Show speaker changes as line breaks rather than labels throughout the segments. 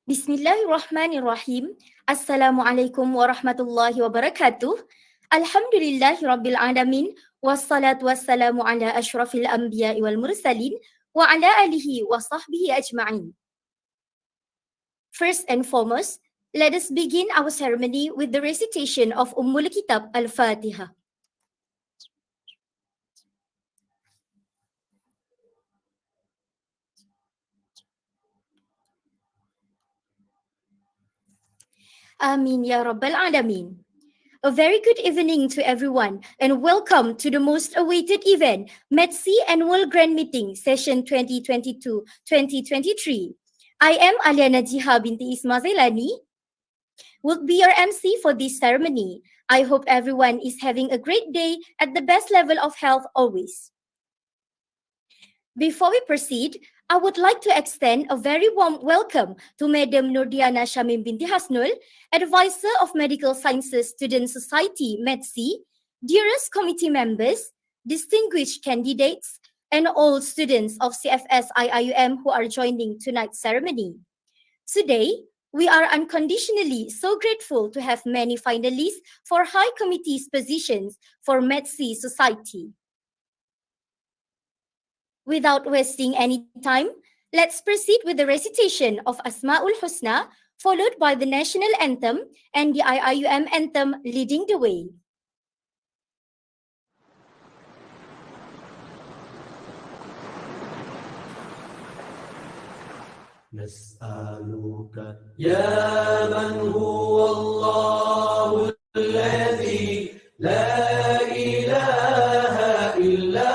Bismillahirrahmanirrahim. Assalamualaikum warahmatullahi wabarakatuh. Alhamdulillahirabbil alamin wassalatu wassalamu ala asyrafil anbiya'i wal mursalin wa ala alihi wa sahbihi ajma'in. First and foremost, let us begin our ceremony with the recitation of Ummul Kitab Al-Fatiha. Amin ya Rabbal Alamin. A very good evening to everyone and welcome to the most awaited event, Medcy Annual Grand Meeting, Session 2022-2023. I am Aliana Jiha binti Isma Zailani, will be your MC for this ceremony. I hope everyone is having a great day at the best level of health always. Before we proceed, I would like to extend a very warm welcome to Madam Nurdiana Shamim binti Hasnul, Advisor of Medical Sciences Student Society, Medcy, dearest committee members, distinguished candidates, and all students of CFS IIUM who are joining tonight's ceremony. Today, we are unconditionally so grateful to have many finalists for high committees positions for Medcy Society. Without wasting any time, let's proceed with the recitation of Asma'ul Husna, followed by the national anthem and the IIUM anthem leading the way.
نسألك يا من هو الله الذي لا إله إلا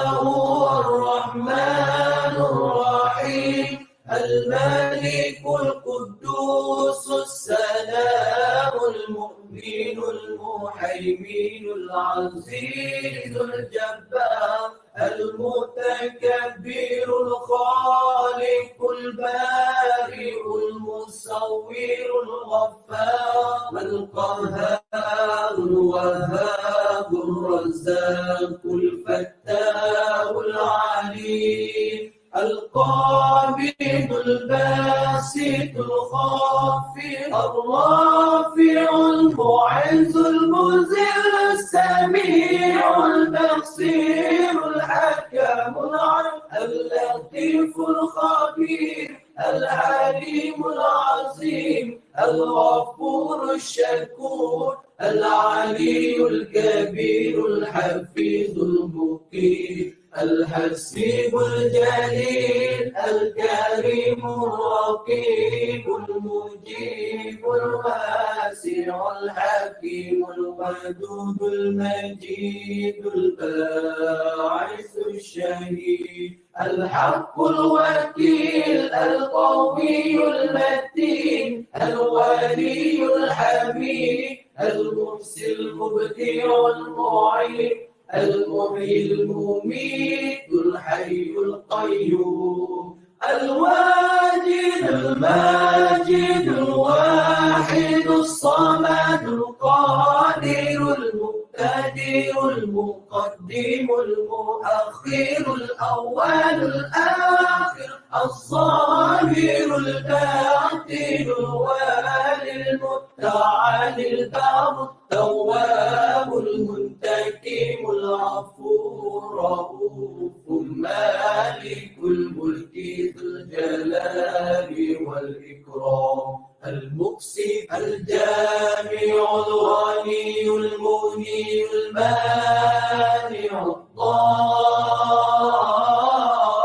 هو الرحمن الرحيم الملك القدوس السلام المؤمن المهيمن العزيز الجبار المتكبر الخالق البارئ المصور الغفار القهار الوهاب الرزاق الفتاح العليم القابض الباسط الخافض الرافع المعز المذل السميع البصير الحكم العليم اللطيف الخبير العليم العظيم الغفور الشكور العلي الكبير الحفيظ المقيم الحسيب الجليل الكريم الرقيب المجيب الواسع الحكيم الودود المجيد الباعث الشهيد الحق الوكيل القوي المتين الولي الحميد المحسن المبدع المعين المحيي المميت الحي القيوم الواجد الماجد الواحد الصمد القادر المقتدر المقدم المؤخر الأول الآخر الظاهر الباطن الوالي المتعالي البر التواب المنتقم العفو الرؤوف مالك الملك ذو الجلال والإكرام المقسط الجامع الغني المغني المانع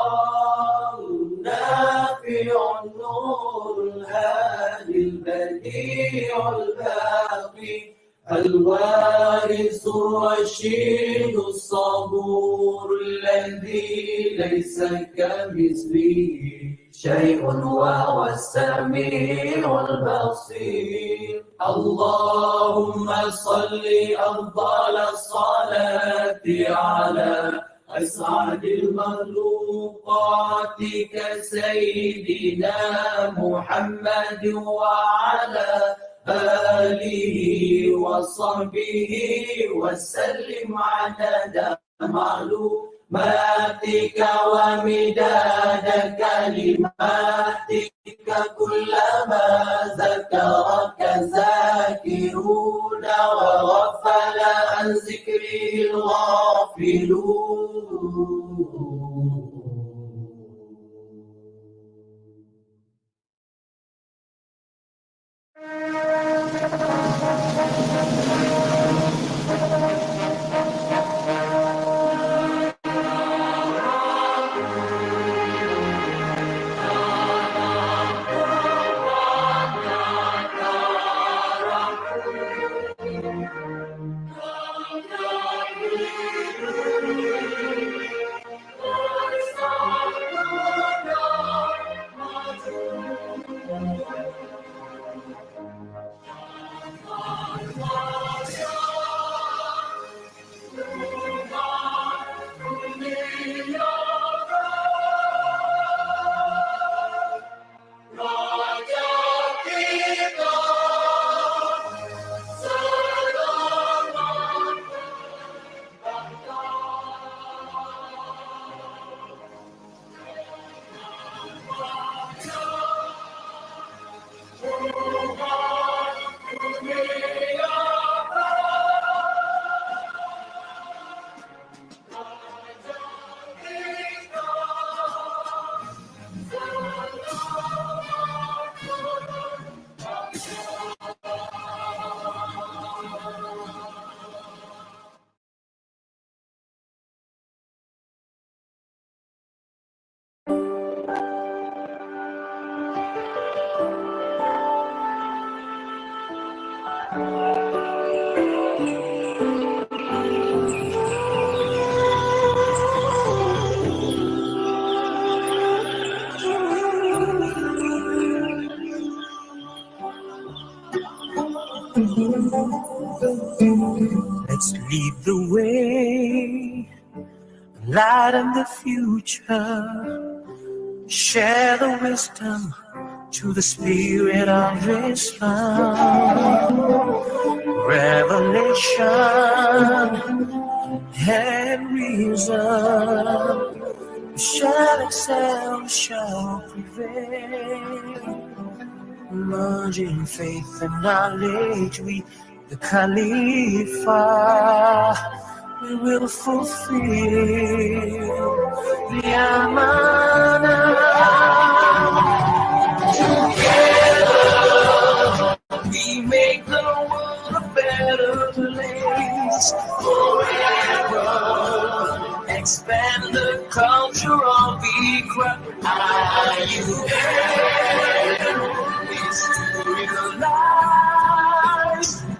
الضار النافع النور الهادي البديع الباقي الوارث الرشيد الصبور الذي ليس كمثله شيء وهو السميع البصير اللهم صل أفضل الصلاة على أسعد المخلوقات كسيدنا محمد وعلى آله وصحبه وسلم عدد معلوماتك ومداد كلماتك كلما ذكرك ذاكرون وغفل عن ذكره الغافلون.
Let's lead the way, lighten the future, share the wisdom to the spirit of Islam. Revelation and reason shall excel, shall prevail. Merging faith and knowledge, we the Khalifa, we will fulfill the Amanah. Together, we make the world a better place forever. Expand the culture of Iqra. IIUM is to realize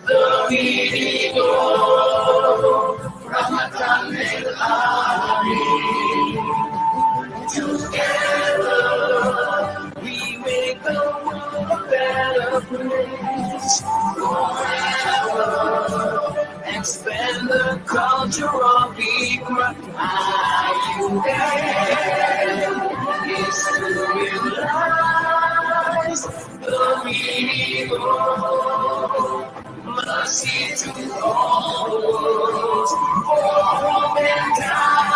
the meaning of Ramadan al-Alamin. Together, we make the world a better place forever. Expand the culture of Iqra. IIUM is to realize the meaning of mercy to all worlds, all mankind.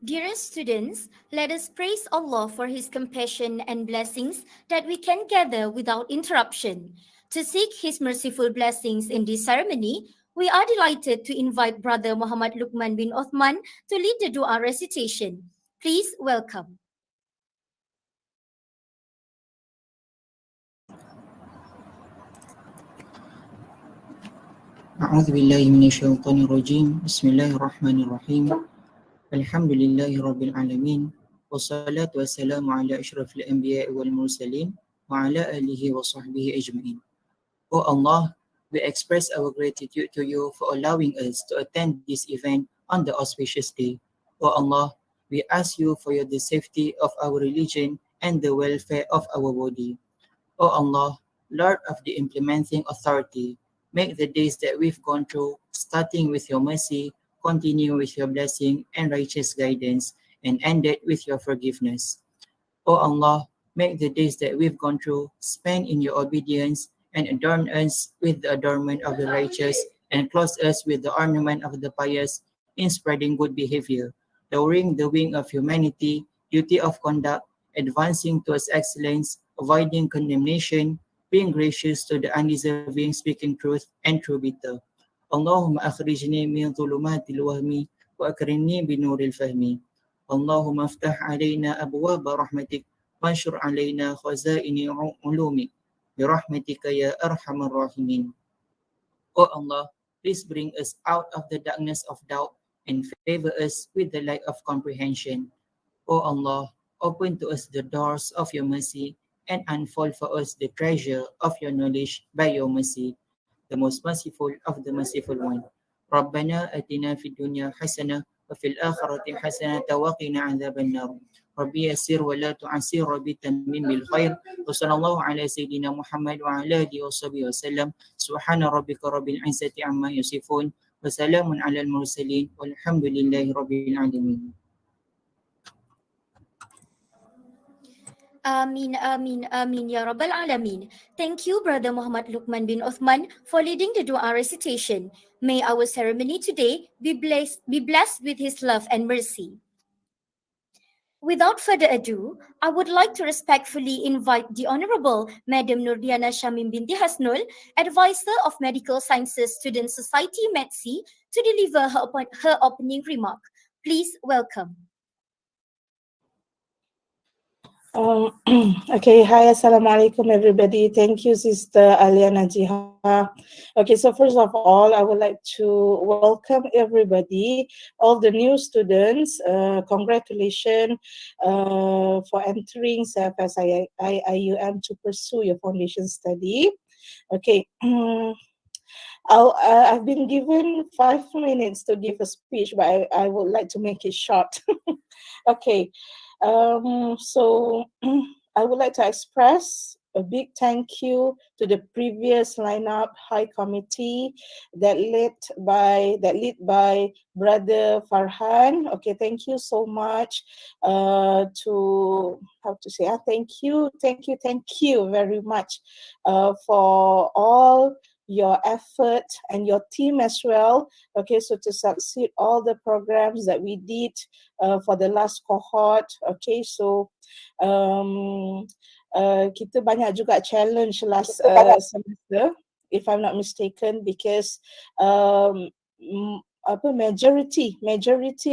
Dearest students, let us praise Allah for His compassion and blessings that we can gather without interruption. To seek His merciful blessings in this ceremony, we are delighted to invite Brother Muhammad Luqman bin Othman to lead the dua recitation. Please welcome.
أعوذ بالله من الشيطان الرجيم بسم الله الرحمن الرحيم الحمد لله رب العالمين والصلاة والسلام على أشرف الأنبياء والمرسلين وعلى آله وصحبه أجمعين. O Allah, we express our gratitude to you for allowing us to attend this event on the auspicious day. O Allah, we ask you for the safety of our religion and the welfare of our body. O Allah, Lord of the implementing authority, make the days that we've gone through, starting with your mercy, continue with your blessing and righteous guidance, and end it with your forgiveness. O Allah, make the days that we've gone through spent in your obedience and adorn us with the adornment of the righteous, and clothe us with the ornament of the pious in spreading good behavior, lowering the wing of humanity, duty of conduct, advancing towards excellence, avoiding condemnation, being gracious to the undeserving, speaking truth and true bitter. Allahumma akhrijni min dhulumatil wahmi wa akrimni binuril fahmi. Allahumma aftah alayna abwaba rahmatik wanshur alayna khazaini ulumik birahmatika ya arhamar rahimin. O Allah, please bring us out of the darkness of doubt and favor us with the light of comprehension. O Allah, open to us the doors of your mercy and unfold for us the treasure of your knowledge by your mercy, the most merciful of the merciful one. ربنا آتنا في الدنيا حسنة وفي الآخرة حسنة وقنا عذاب النار. ربي يسر ولا تعسر ربي تمم بالخير وصلى الله على سيدنا محمد وعلى آله وصحبه وسلم. سبحان ربك رب العزة عما يصفون وسلام على المرسلين والحمد لله رب العالمين.
Amin, amin, amin, ya Rabbal Alameen. Thank you, Brother Muhammad Luqman bin Uthman, for leading the dua recitation. May our ceremony today be blessed with his love and mercy. Without further ado, I would like to respectfully invite the Honorable Madam Nurdiana Shamim binti Hasnul, Advisor of Medical Sciences Student Society Medcy, to deliver her opening remark. Please welcome.
Okay, hi, Assalamualaikum everybody. Thank you, Sister Aliana Jiha. Okay, so first of all, I would like to welcome everybody, all the new students. Congratulations for entering CFS IIUM to pursue your foundation study. Okay. I've been given 5 minutes to give a speech, but I would like to make it short. Okay. So I would like to express a big thank you to the previous lineup high committee that led by Brother Farhan. Okay, thank you so much. Thank you very much for all your effort and your team as well. Okay, so to succeed all the programs that we did for the last cohort. Okay, so kita banyak juga challenge last semester, if I'm not mistaken, because majority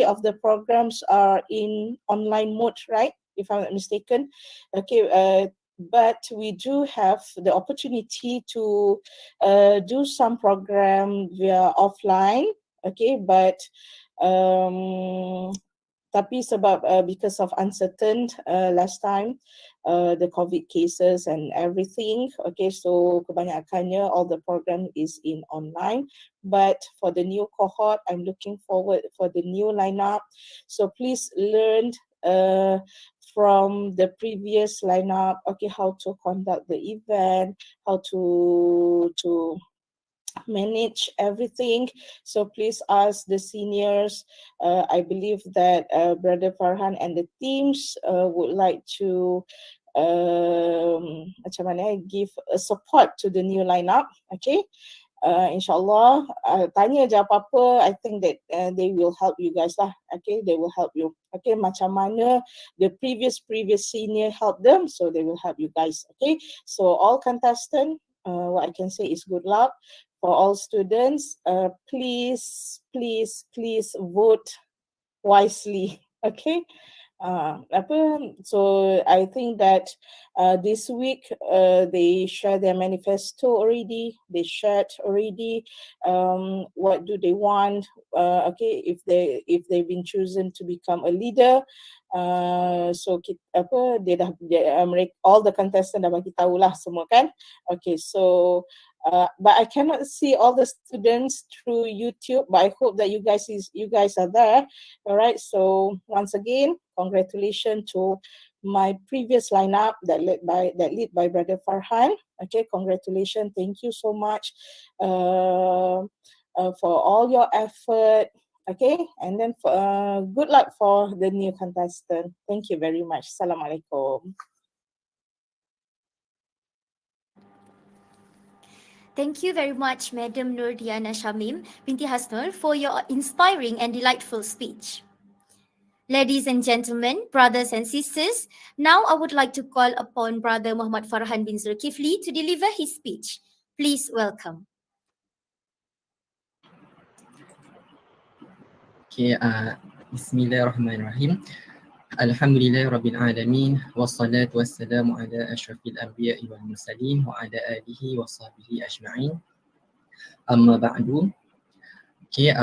of the programs are in online mode, right? If I'm not mistaken. Okay, but we do have the opportunity to do some program via offline. Okay, but tapi sebab because of uncertain last time the COVID cases and everything, okay, so kebanyakannya all the program is in online. But for the new cohort, I'm looking forward for the new lineup. So please learn from the previous lineup, okay, how to conduct the event, how to manage everything. So please ask the seniors. I believe that Brother Farhan and the teams would like to give a support to the new lineup. Okay, inshallah, tanya je apa-apa, I think that they will help you guys lah. Okay, they will help you. Okay, macam mana the previous senior help them, so they will help you guys. Okay, so all contestants, what I can say is good luck. For all students, please vote wisely. Okay. So I think that this week they shared their manifesto already. They shared already what do they want. Okay, if they've been chosen to become a leader. So all the contestants dah bagi tahu lah semua kan. Okay, so but I cannot see all the students through YouTube, but I hope that you guys are there. All right, so once again, congratulations to my previous lineup that led by Brother Farhan. Okay, congratulations, thank you so much for all your effort. Okay, and then good luck for the new contestant. Thank you very much. Assalamualaikum.
Thank you very much, Madam Nur Diana Shamim binti Hasnul, for your inspiring and delightful speech. Ladies and gentlemen, brothers and sisters, now I would like to call upon Brother Muhammad Farhan bin Zulkifli to deliver his speech. Please welcome.
Okay, Bismillahirrahmanirrahim. Alhamdulillahirabbil alamin wassalatu wassalamu ala asyrafil anbiya'i wal mursalin wa ala alihi wa sahbihi ajma'in. Amma ba'du. Okay,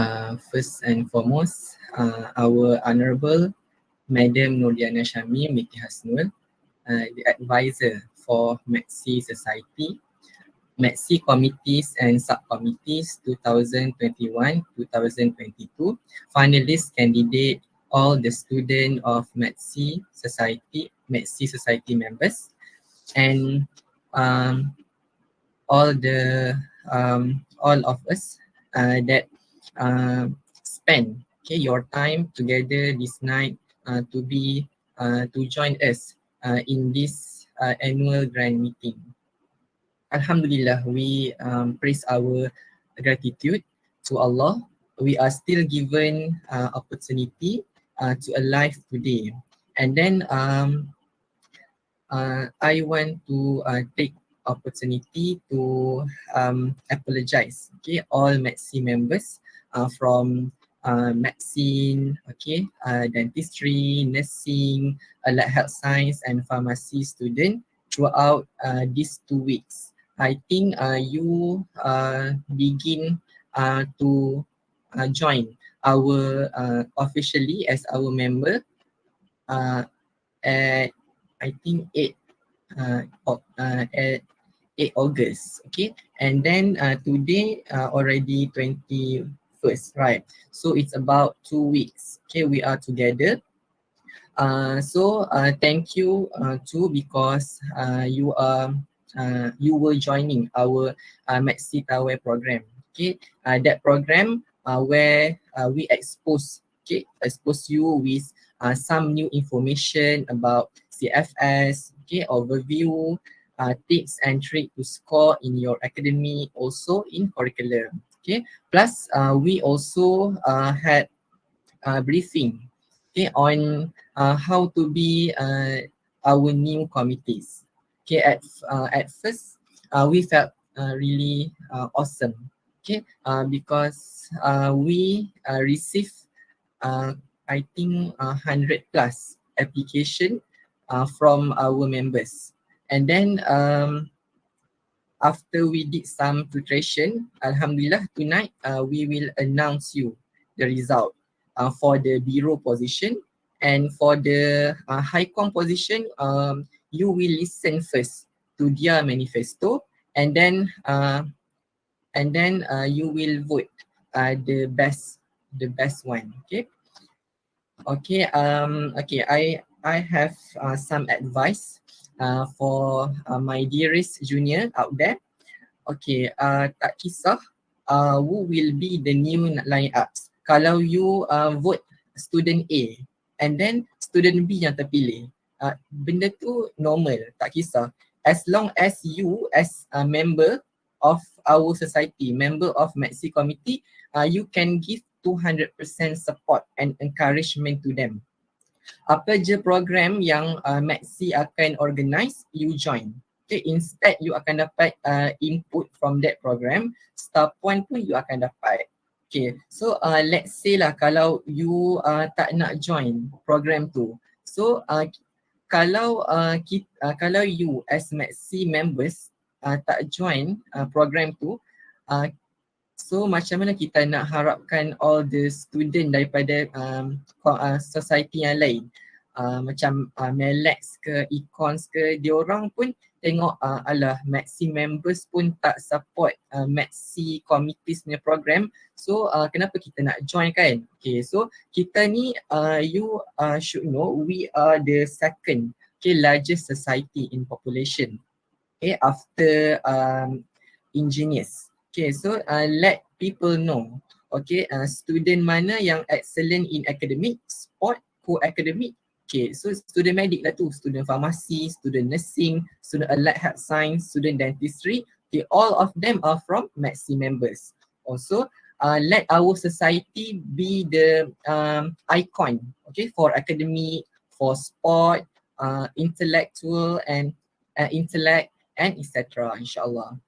first and foremost, our Honorable Madam Nur Diana Shamim binti Hasnul, the advisor for Medcy Society, Medcy Committees and Subcommittees 2021-2022, finalist candidate, all the student of Medcy Society members, and all of us that spend your time together this night to join us in this annual grand meeting. Alhamdulillah, we praise our gratitude to Allah. We are still given opportunity to alive today. And then I want to take opportunity to apologize, all Medcy members from medicine, dentistry, nursing, allied health science and pharmacy student throughout these 2 weeks. I think you begin to join our officially as our member at I think 8 August, and then today already 21st, right? So it's about 2 weeks. We are together. So thank you too, because you were joining our Medcy Tower program. That program where we expose you with some new information about CFS, overview, tips and tricks to score in your academy, also in curriculum. Plus we also had a briefing on how to be our new committees. At first we felt really awesome, because we received I think 100 plus application from our members, and then after we did some filtration, Alhamdulillah, tonight we will announce you the result for the bureau position, and for the high com position, you will listen first to their manifesto, and then you will vote the best one. I have some advice for my dearest junior out there. Tak kisah who will be the new line-ups. Kalau you vote student A and then student B yang terpilih, benda tu normal, tak kisah. As long as you as a member of our society, member of Medcy committee, you can give 200% support and encouragement to them. Apa je program yang Medcy akan organize, you join. Instead you akan dapat input from that program. STARPOINT pun you akan dapat. So let's say lah kalau you tak nak join program tu, so kalau you as Medcy members tak join program tu, so macam mana kita nak harapkan all the student daripada society yang lain, macam Melex ke Econs ke, diorang pun tengok alah Medcy members pun tak support Medcy committees punya program, so kenapa kita nak join kan? So kita ni you should know we are the second largest society in population after engineers. So let people know, student mana yang excellent in academic, sport, co-academic. So student medik lah tu, student pharmacy, student nursing, student allied health science, student dentistry, Okay, all of them are from Medcy members. Also, let our society be the icon, okay, for academic, for sport, intellectual and intellect and etc. Inshallah.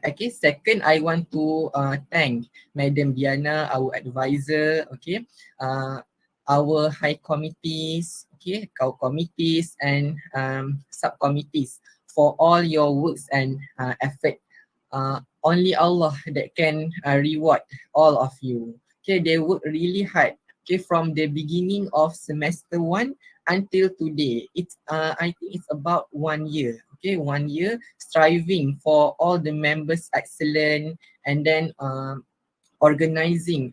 Okay, second, I want to thank Madam Diana, our advisor, okay, our high committees, okay, committees and subcommittees for all your works and effort. Only Allah that can reward all of you. Okay, they work really hard. Okay, from the beginning of semester 1 until today. It's I think it's about 1 year. Okay, 1 year striving for all the members excellent and then organizing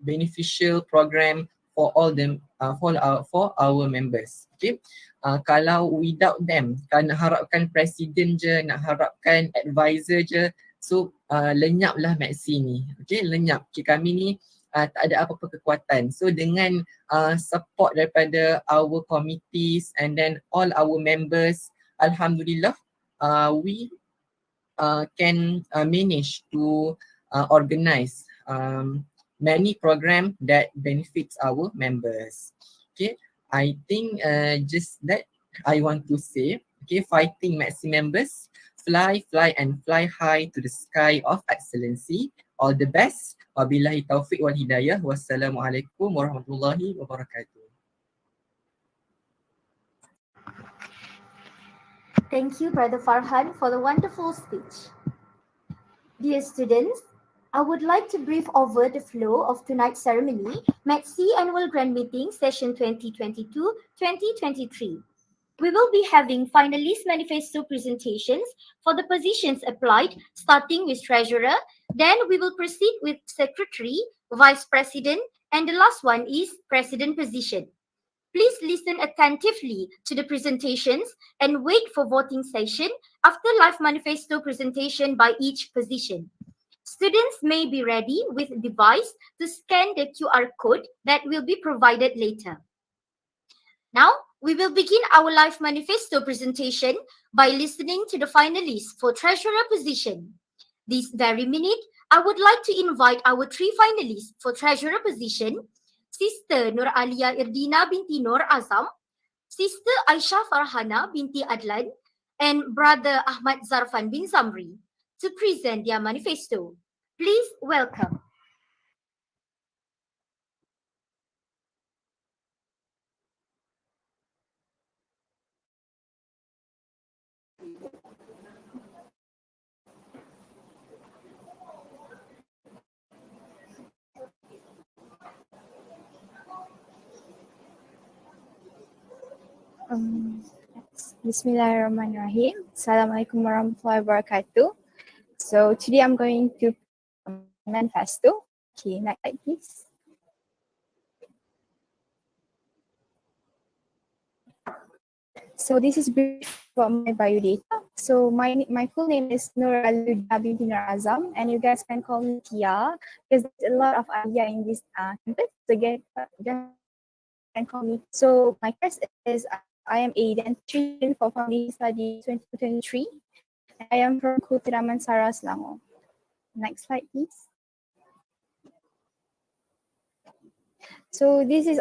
beneficial program for all them for our members. Okay, kalau without them, kan nak harapkan presiden je, nak harapkan advisor je, so lenyaplah Medcy ni. Okay, lenyap. Okay, kami ni tak ada apa-apa kekuatan. So dengan support daripada our committees and then all our members, alhamdulillah, we can manage to organize many program that benefits our members. Okay, I think just that I want to say, okay, fighting Medcy members, fly and fly high to the sky of excellency. All the best. Wabillahi taufiq wal hidayah. Wassalamualaikum warahmatullahi wabarakatuh.
Thank you, Brother Farhan, for the wonderful speech. Dear students, I would like to brief over the flow of tonight's ceremony, Medcy Annual Grand Meeting, Session 2022-2023. We will be having finalist manifesto presentations for the positions applied, starting with Treasurer. Then we will proceed with Secretary, Vice President, and the last one is President position. Please listen attentively to the presentations and wait for voting session after live manifesto presentation by each position. Students may be ready with a device to scan the QR code that will be provided later. Now, we will begin our live manifesto presentation by listening to the finalists for Treasurer position. This very minute, I would like to invite our 3 finalists for Treasurer position, Sister Nur Alia Irdina binti Nur Azam, Sister Aisyah Farhana binti Adlan, and Brother Ahmad Zarfan bin Zamri to present their manifesto. Please welcome.
Bismillahirrahmanirrahim. Assalamualaikum warahmatullahi wabarakatuh. So today I'm going to manifesto. Okay, next slide please. So this is brief about my biodata. So my full name is Nur Alia binti Nur Azam, and you guys can call me Tia because there's a lot of Alia in this campus. So just can call me. So my course is I am a dentistry for foundation study 2023. I am from Kutiraman Sara, Selangor. Next slide, please. So this is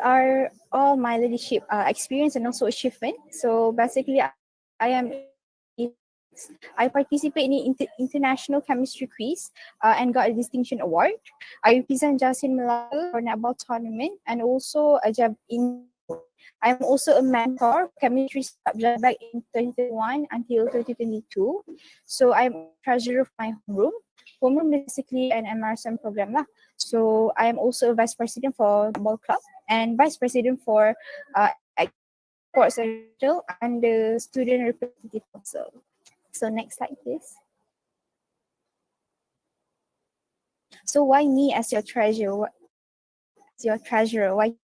all my leadership experience and also achievement. So basically, I participate in international chemistry quiz and got a distinction award. I represent Jasin Melaka for netball tournament and also I'm also a mentor chemistry subject back in 2021 until 2022. So I'm treasurer of my homeroom. Homeroom is basically an MRSM program lah. So I am also a vice president for ball club and vice president for sports central and the student representative council. So next slide, please. So why me as your treasurer? Why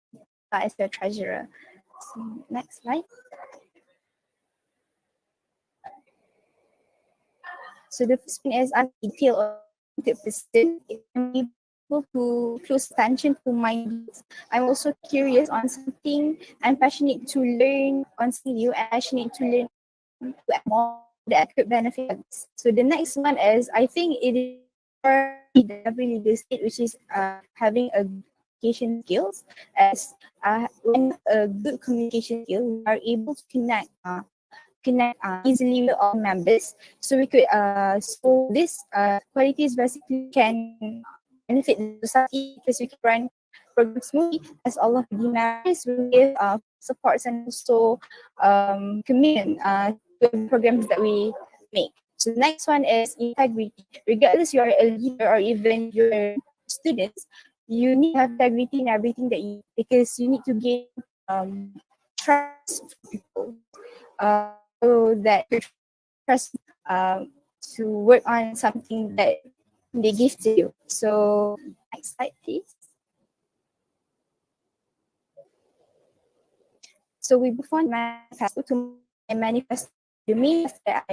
as your treasurer? So next slide. So the first thing is I'm detail-oriented person. I'm able to close attention to my needs. I'm also curious on something. I'm passionate to learn on something new and passionate to learn to add more that could benefit us. So the next one is, I think it is for every legal state, which is having a communication skills. As when a good communication skill, we are able to connect easily with all members. So we could so this qualities basically can benefit the society because we can run programs smoothly as all of the members will give supports and also commitment to the programs that we make. So the next one is integrity. Regardless you are a leader or even your students, you need to have integrity in everything that you, because you need to gain trust from people. So that you trust to work on something that they give to you. So next slide, please. So we move on manifesto to my manifesto. The main that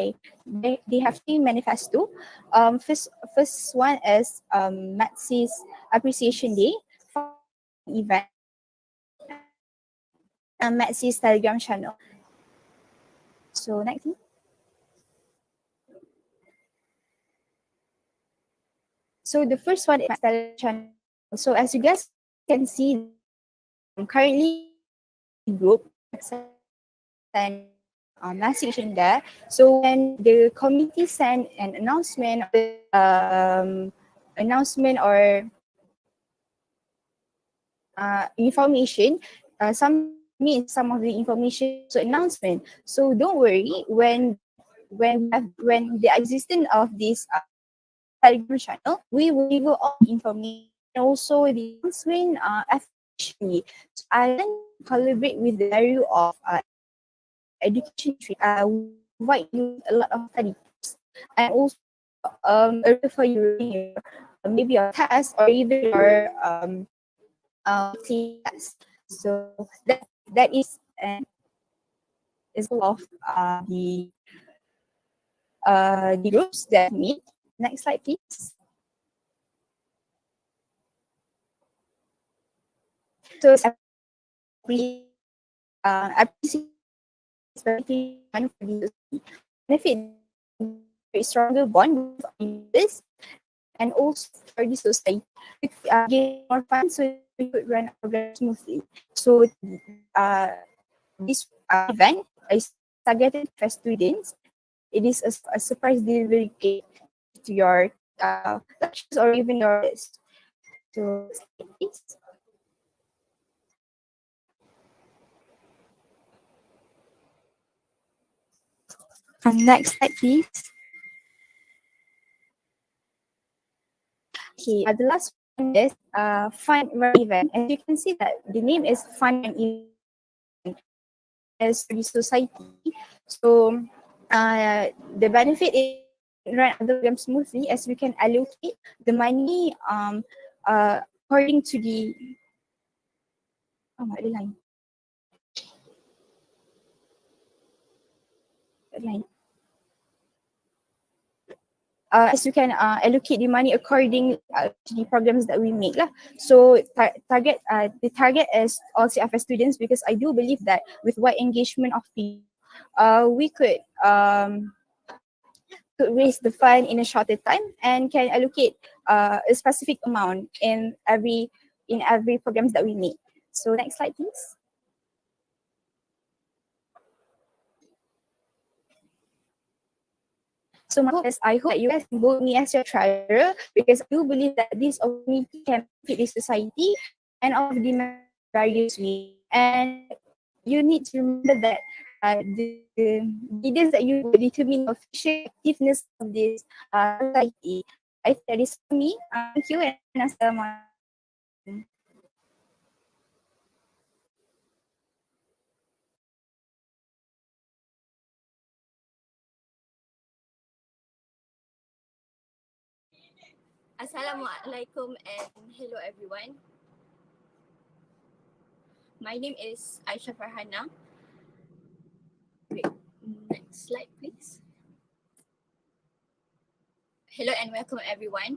they have three manifesto. First one is Medcy's Appreciation Day event. Medcy's Telegram channel. So next. So the first one is Telegram channel. So as you guys can see, currently group and message in there. So when the committee send an announcement or information, some of the information so announcement. So don't worry when the existence of this Telegram channel, we will give you all the information, also the announcement efficiently. So I can collaborate with the area of education, provide you a lot of study tips, and also for you maybe your test or even your test. So that is an example of the groups that meet. Next slide, please. So appreciate benefit a stronger bond with this and also for the society. Gain more funds so we could run our program smoothly. So this event is targeted for students. It is a surprise delivery cake to your lectures or even your list. So please. Next slide, please. Okay, the last one is fun run event. As you can see that the name is fun and event as the society. So the benefit is run the program smoothly as we can allocate the money according to the line. As you can allocate the money according to the programs that we make lah. So the target is all CFS students, because I do believe that with wide engagement of people, we could raise the fund in a shorter time and can allocate a specific amount in every programs that we make. So next slide, please. So my hope is, I hope that you guys can vote me as your treasurer, because I do believe that this opportunity can benefit the society and all of the various ways. And you need to remember that the leaders that you determine the official effectiveness of this society. I think that is for me. Thank you and Assalamualaikum.
Assalamualaikum and hello everyone. My name is Aisha Farhana. Wait, next slide please. Hello and welcome everyone.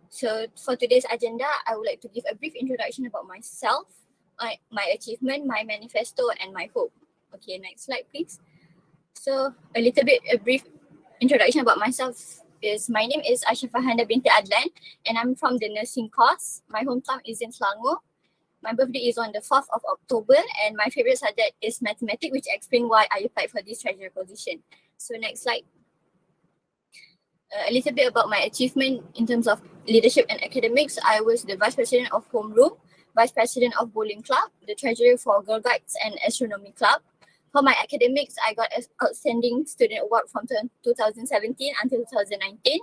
So for today's agenda, I would like to give a brief introduction about myself, my achievement, my manifesto and my hope. Okay, next slide please. So a brief introduction about myself is my name is Ashrafah Handa binti Adlan and I'm from the nursing course. My hometown is in Selangor. My birthday is on the 4th of October and my favorite subject is mathematics, which explains why I applied for this treasurer position. So next slide. A little bit about my achievement in terms of leadership and academics. I was the vice president of homeroom, vice president of bowling club, the treasurer for Girl Guides and astronomy club. For my academics, I got an outstanding student award from 2017 until 2019.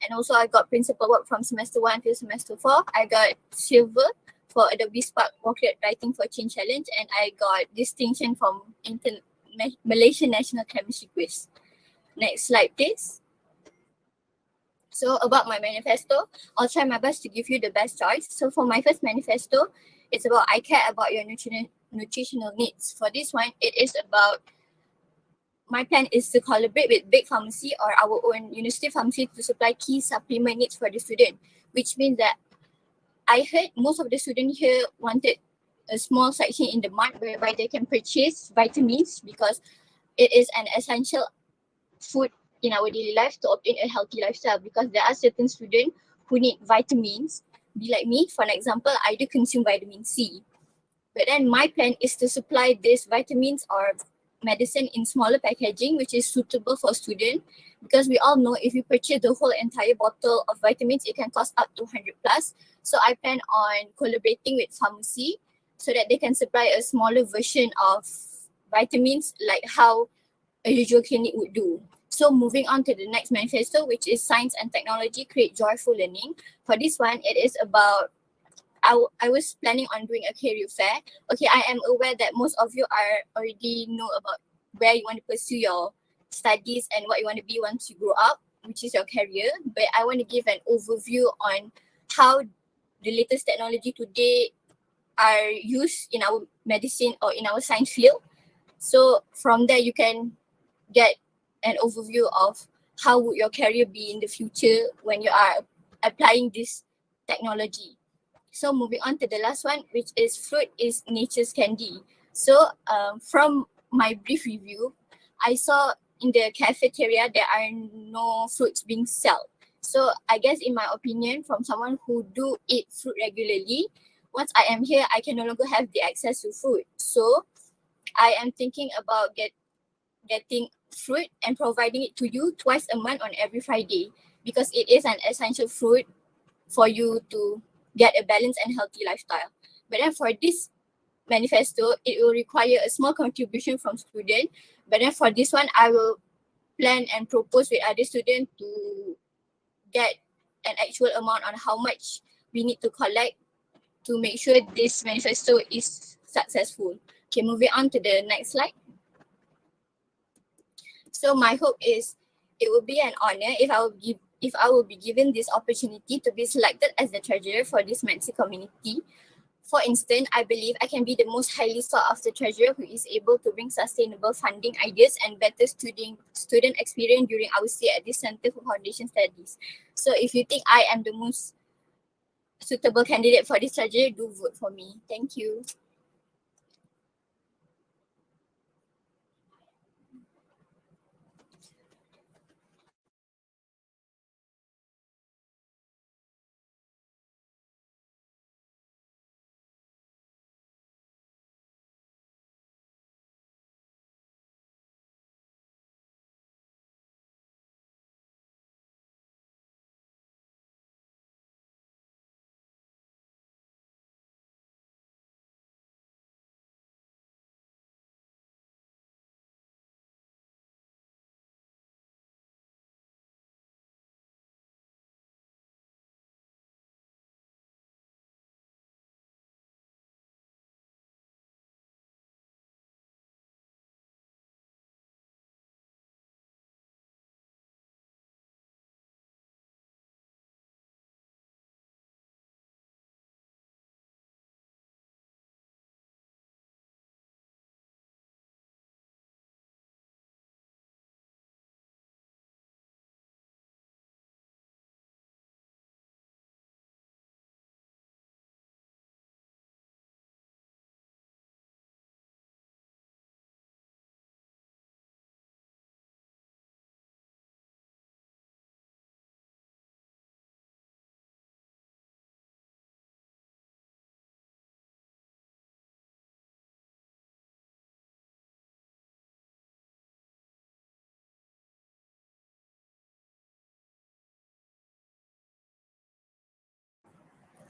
And also I got principal award from semester 1 until semester 4. I got silver for Adobe Spark Walklet Writing for Change Challenge, and I got distinction from Malaysian National Chemistry Quiz. Next slide, please. So about my manifesto, I'll try my best to give you the best choice. So for my first manifesto, it's about I care about your nutritional needs. For this one, it is about my plan is to collaborate with big pharmacy or our own university pharmacy to supply key supplement needs for the student, which means that I heard most of the students here wanted a small section in the mart whereby they can purchase vitamins because it is an essential food in our daily life to obtain a healthy lifestyle, because there are certain students who need vitamins. Be like me, for an example, I do consume vitamin C. But then my plan is to supply these vitamins or medicine in smaller packaging, which is suitable for students, because we all know if you purchase the whole entire bottle of vitamins, it can cost up to 100 plus. So I plan on collaborating with pharmacy so that they can supply a smaller version of vitamins like how a usual clinic would do. So moving on to the next manifesto, which is Science and Technology Create Joyful Learning. For this one, it is about I was planning on doing a career fair. Okay, I am aware that most of you are already know about where you want to pursue your studies and what you want to be once you grow up, which is your career. But I want to give an overview on how the latest technology today are used in our medicine or in our science field. So from there, you can get an overview of how would your career be in the future when you are applying this technology. So moving on to the last one, which is fruit is nature's candy. So from my brief review, I saw in the cafeteria there are no fruits being sold. So I guess in my opinion, from someone who do eat fruit regularly, once I am here, I can no longer have the access to fruit. So I am thinking about getting fruit and providing it to you twice a month on every Friday, because it is an essential fruit for you to get a balanced and healthy lifestyle. But then for this manifesto, it will require a small contribution from students. But then for this one, I will plan and propose with other students to get an actual amount on how much we need to collect to make sure this manifesto is successful. Okay, moving on to the next slide. So my hope is it will be an honor if I will be given this opportunity to be selected as the treasurer for this Medcy community. For instance, I believe I can be the most highly sought after treasurer who is able to bring sustainable funding ideas and better student experience during our stay at this Center for Foundation Studies. So if you think I am the most suitable candidate for this treasurer, do vote for me. Thank you.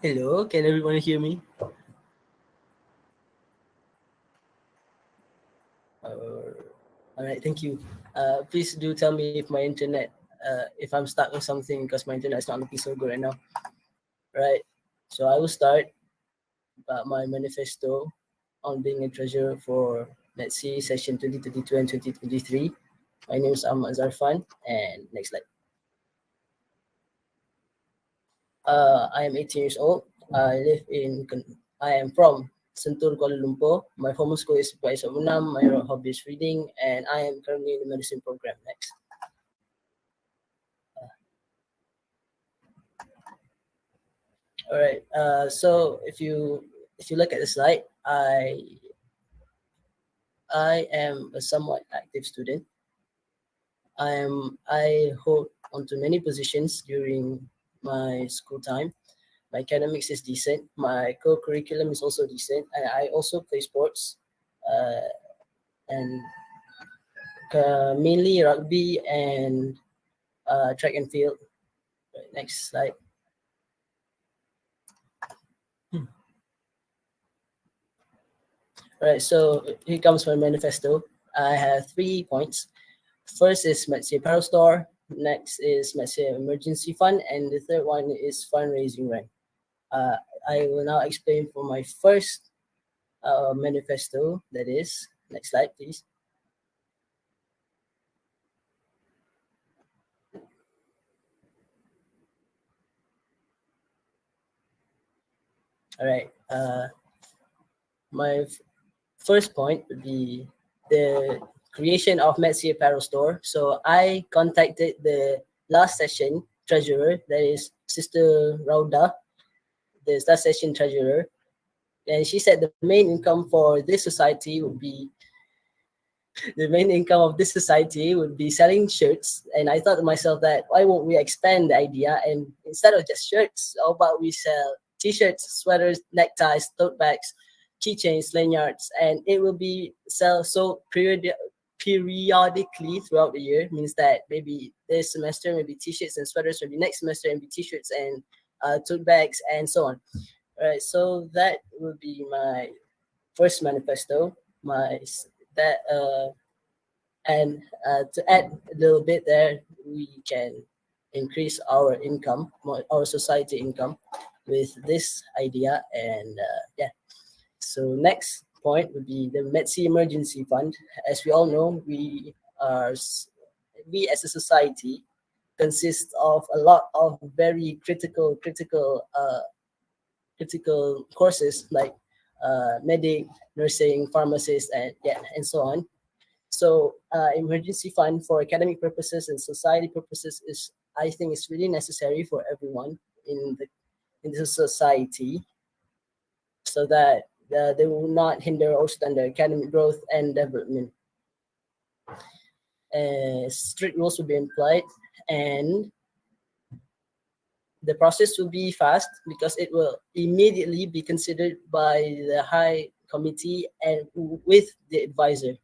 Hello, can everyone hear me? All right, thank you. Please do tell me if my internet, if I'm stuck or something, because my internet is not looking so good right now. Right, so I will start about my manifesto on being a treasurer for, let's see, session 2022 and 2023. My name is Ahmad Zarfan, and next slide. I am 18 years old. I am from Sentul, Kuala Lumpur. My formal school is Pais Munam. My hobby is reading, and I am currently in the medicine program. Next. All right. So if you look at the slide, I am a somewhat active student. I hold onto many positions during my school time. My academics is decent. My co-curriculum is also decent, and I also play sports, and mainly rugby and track and field. Right, next slide. All right, so here comes my manifesto. I have 3 points. First is Medcy Apparel Store. Next is Medcy Emergency Fund, and the third one is fundraising run. I will now explain for my first manifesto. That is, next slide, please. All right. My first point would be the creation of Medcy Apparel Store. So I contacted the last session treasurer, that is Sister Rauda, the last session treasurer, and she said the main income for this society would be selling shirts. And I thought to myself that why won't we expand the idea, and instead of just shirts, how about we sell t-shirts, sweaters, neckties, tote bags, keychains, lanyards, and it will be sold periodically throughout the year. Means that maybe this semester maybe t-shirts and sweaters, maybe next semester maybe t-shirts and tote bags and so on. All right, so that will be my first manifesto. To add a little bit there, we can increase our income, our society income, with this idea. And yeah, so next point would be the Medcy Emergency Fund. As we all know, we as a society consist of a lot of very critical courses like medic, nursing, pharmacist, and so on. So emergency fund for academic purposes and society purposes is, I think, is really necessary for everyone in the society, so that they will not hinder or stand their academic growth and development. Strict rules will be applied, and the process will be fast because it will immediately be considered by the high committee and with the advisor.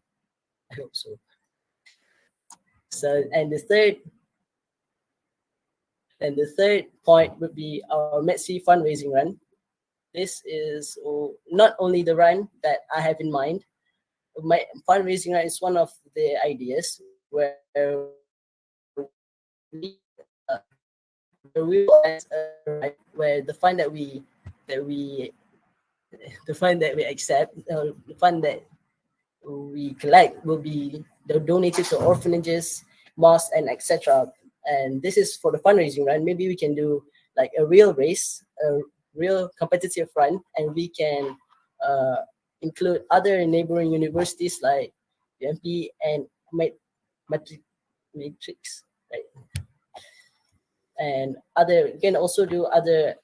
I hope so. So, and the third point would be our Medcy fundraising run. This is not only the run that I have in mind. My fundraising run is one of the ideas where where the fund that we accept, the fund that we collect will be donated to orphanages, mosques, and etc. And this is for the fundraising run. Maybe we can do like a real race, a real competitive run, and we can include other neighboring universities like UMP and Matrix, right? And we can also do other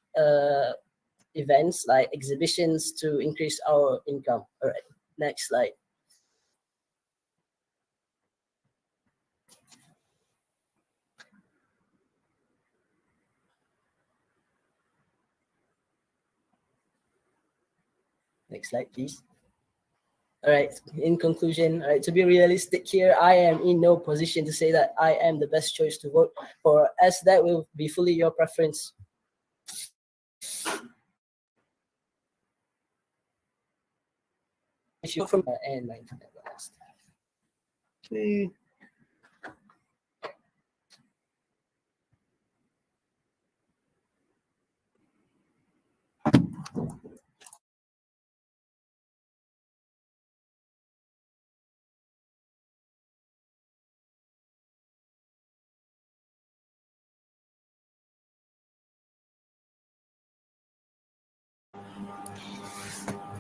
events like exhibitions to increase our income. All right, next slide. Next slide, please. All right, in conclusion, all right, to be realistic here, I am in no position to say that I am the best choice to vote for, as that will be fully your preference. and my internet last.
Okay.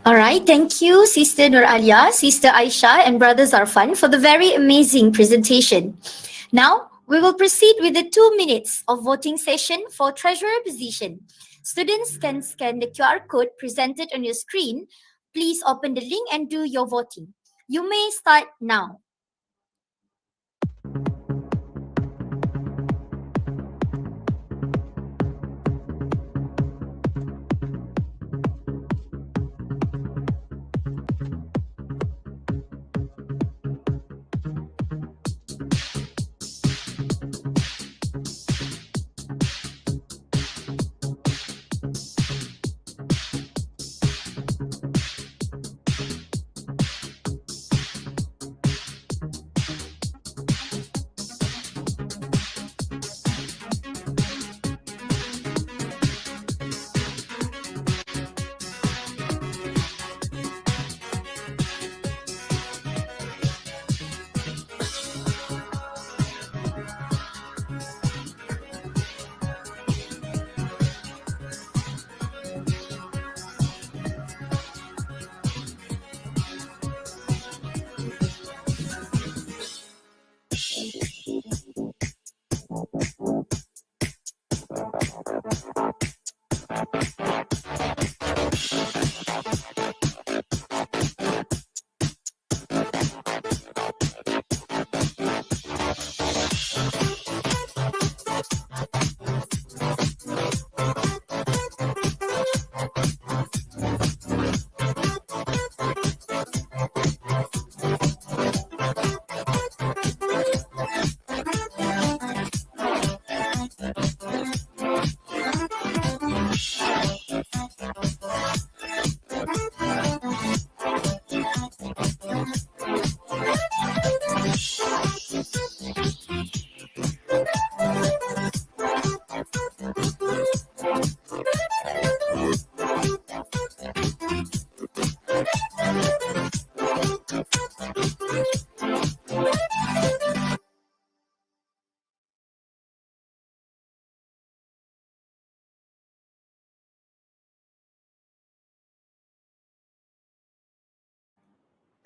All right, thank you, Sister Nur Alia, Sister Aisha, and Brother Zarfan for the very amazing presentation. Now, we will proceed with the 2 minutes of voting session for treasurer position. Students can scan the QR code presented on your screen. Please open the link and do your voting. You may start now.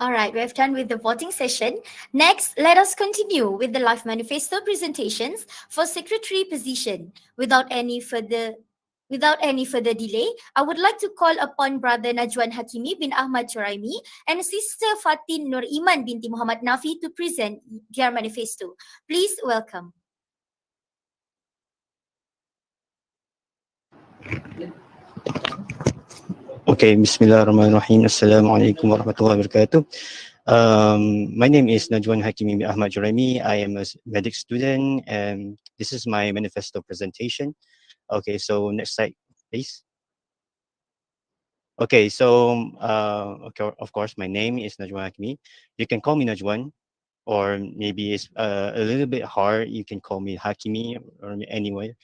All right, we have done with the voting session. Next, let us continue with the live manifesto presentations for secretary position. Without any further delay, I would like to call upon Brother Najwan Hakimi bin Ahmad Juraimi and Sister Fatin Nur Iman binti Muhammad Nafi to present their manifesto. Please welcome.
Okay, Bismillahirrahmanirrahim. Assalamualaikum warahmatullahi wabarakatuh. My name is Najwan Hakimi bin Ahmad Juraimi. I am a medic student, and this is my manifesto presentation. Okay, so next slide, please. Okay, so okay, of course, my name is Najwan Hakimi. You can call me Najwan, or maybe it's a little bit hard. You can call me Hakimi, or anyway.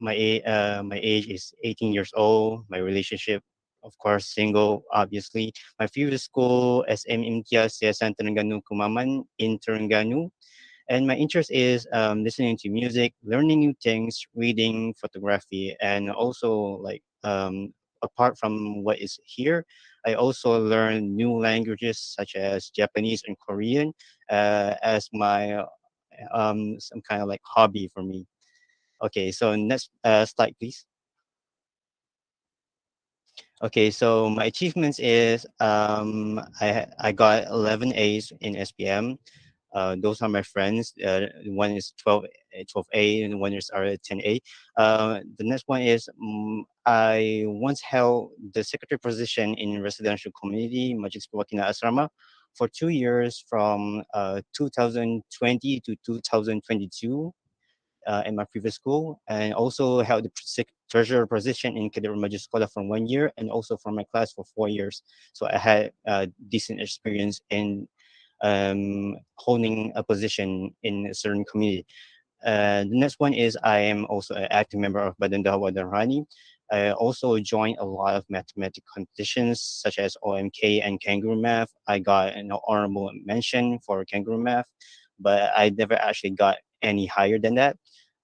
My age is 18 years old. My relationship, of course, single, obviously. My favorite school, SM Imtiaz Yayasan Terengganu Kumaman in Terengganu. And my interest is listening to music, learning new things, reading, photography, and also like apart from what is here, I also learn new languages such as Japanese and Korean as my some kind of like hobby for me. Okay, so next slide, please. Okay, so my achievements is I got 11 A's in SPM. Those are my friends. One is 12A and one is 10A. The next one is I once held the secretary position in residential community, Majlis Perwakilan Asrama, for 2 years from 2020 to 2022. in my previous school, and also held the treasurer position in Cadet Remaja Sekolah for 1 year, and also for my class for 4 years. So I had decent experience in holding a position in a certain community. The next one is I am also an active member of Badan Dawah dan Rani. I also joined a lot of mathematical competitions such as OMK and Kangaroo Math. I got an honorable mention for Kangaroo Math, but I never actually got any higher than that.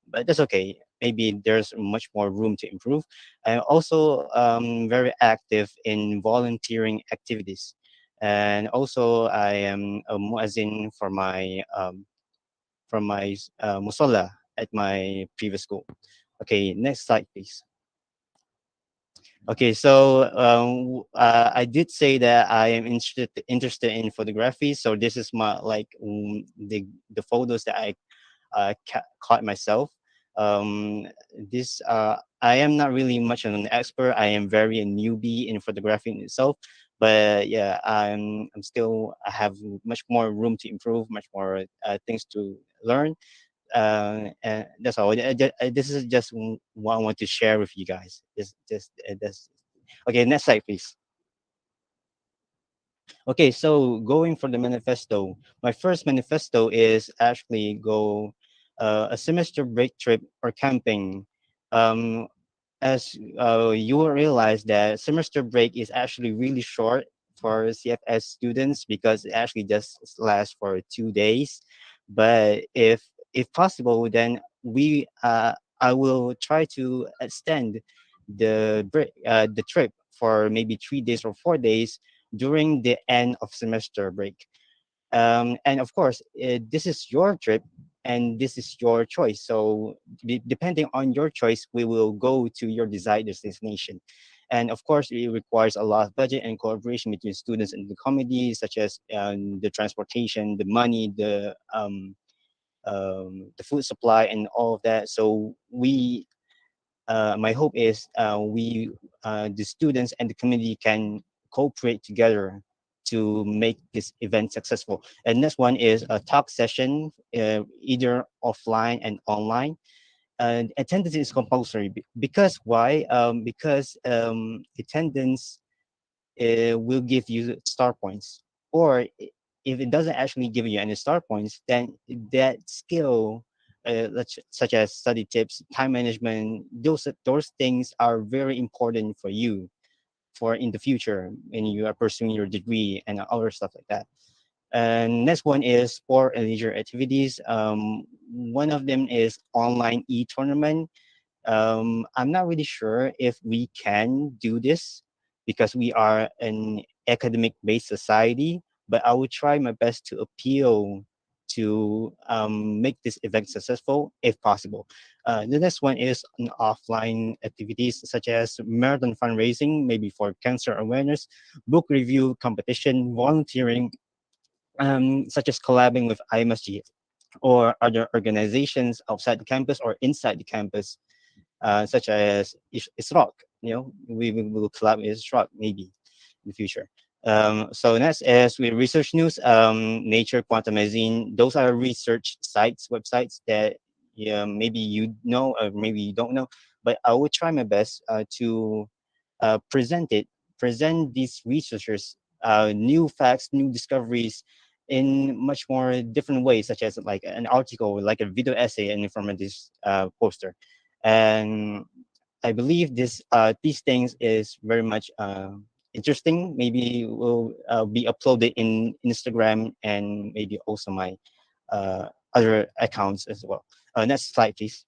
But that's okay. Maybe there's much more room to improve. I'm also very active in volunteering activities. And also I am a muazzin for my musalla at my previous school. Okay, next slide, please. Okay, so I did say that I am interested in photography. So this is my the photos that I caught myself. This I am not really much of an expert. I am very a newbie in photography in itself. But yeah, I have much more room to improve, much more things to learn. And that's all. This is just what I want to share with you guys. This. Okay, next slide, please. Okay, so going for the manifesto. My first manifesto is actually go a semester break trip or camping. Um, as you will realize that semester break is actually really short for CFS students because it actually just lasts for 2 days. But if possible, then I will try to extend the trip for maybe 3 days or 4 days during the end of semester break. And of course, this is your trip and this is your choice. So depending on your choice, we will go to your desired destination. And of course, it requires a lot of budget and cooperation between students and the community, such as the transportation, the money, the food supply, and all of that. So my hope is the students and the community can cooperate together to make this event successful. And next one is a talk session, either offline and online. And attendance is compulsory because why? Because attendance will give you star points, or if it doesn't actually give you any star points, then that skill, such as study tips, time management, those things are very important for you for in the future when you are pursuing your degree and other stuff like that. And next one is sport and leisure activities. One of them is online e-tournament. I'm not really sure if we can do this because we are an academic-based society, but I will try my best to appeal to make this event successful if possible. The next one is an offline activities such as marathon fundraising, maybe for cancer awareness, book review competition, volunteering, such as collabing with IMSG or other organizations outside the campus or inside the campus, such as ISROC. We will collab with ISROC maybe in the future. So next is with research news, Nature, Quantum Magazine. Those are research sites, websites that maybe you know or maybe you don't know. But I will try my best to present these researchers new facts, new discoveries in much more different ways, such as like an article, like a video essay, and informative poster. And I believe these things is very much interesting. Maybe will be uploaded in Instagram and maybe also my other accounts as well. Next slide, please.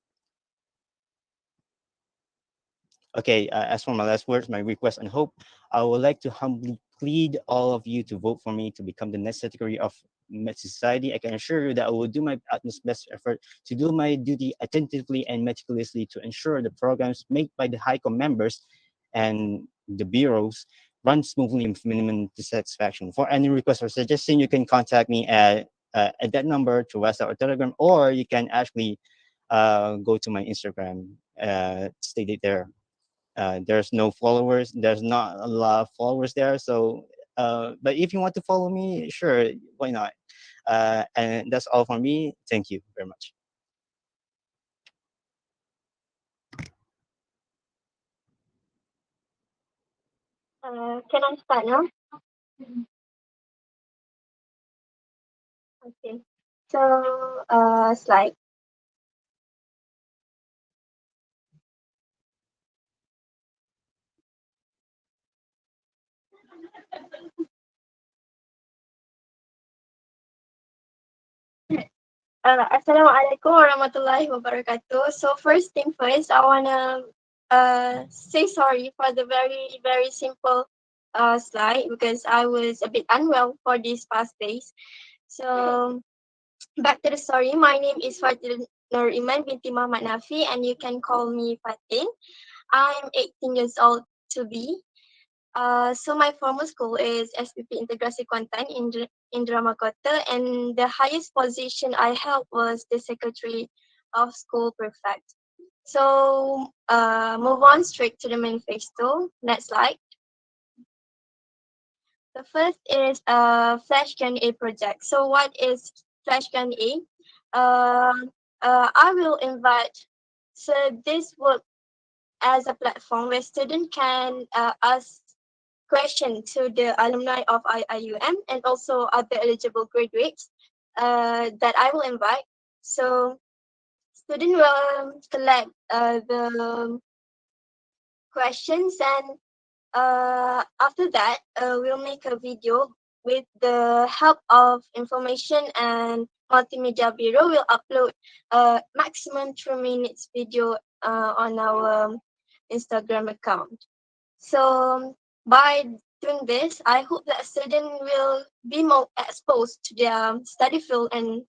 Okay, as for my last words, my request and hope, I would like to humbly plead all of you to vote for me to become the next secretary of Medcy Society. I can assure you that I will do my utmost best effort to do my duty attentively and meticulously to ensure the programs made by the HiCom members and the bureaus run smoothly and with minimum dissatisfaction. For any request or suggestion, you can contact me at that number through WhatsApp or Telegram, or you can actually go to my Instagram, stated there. There's no followers. There's not a lot of followers there. So, but if you want to follow me, sure, why not? And that's all for me. Thank you very much.
Can I start now? Okay. So, slide. Assalamualaikum warahmatullahi wabarakatuh. So first thing first, I wanna say sorry for the very very simple slide because I was a bit unwell for these past days. So back to the story. My name is Fatin Nur Iman binti Muhammad Nafi, and you can call me Fatin. I'm 18 years old to be. So my formal school is SPP Integrasi Kuantan in Drama Kota, and the highest position I held was the Secretary of School Prefect. So move on straight to the manifesto. Next slide. The first is Flash Q&A project. So what is Flash Q&A? I will invite. So this work as a platform where students can ask question to the alumni of IIUM and also other eligible graduates that I will invite. So student will select the questions, and after that we'll make a video with the help of information and multimedia bureau. Will upload maximum 3 minutes video on our Instagram account. So by doing this, I hope that a student will be more exposed to their study field, and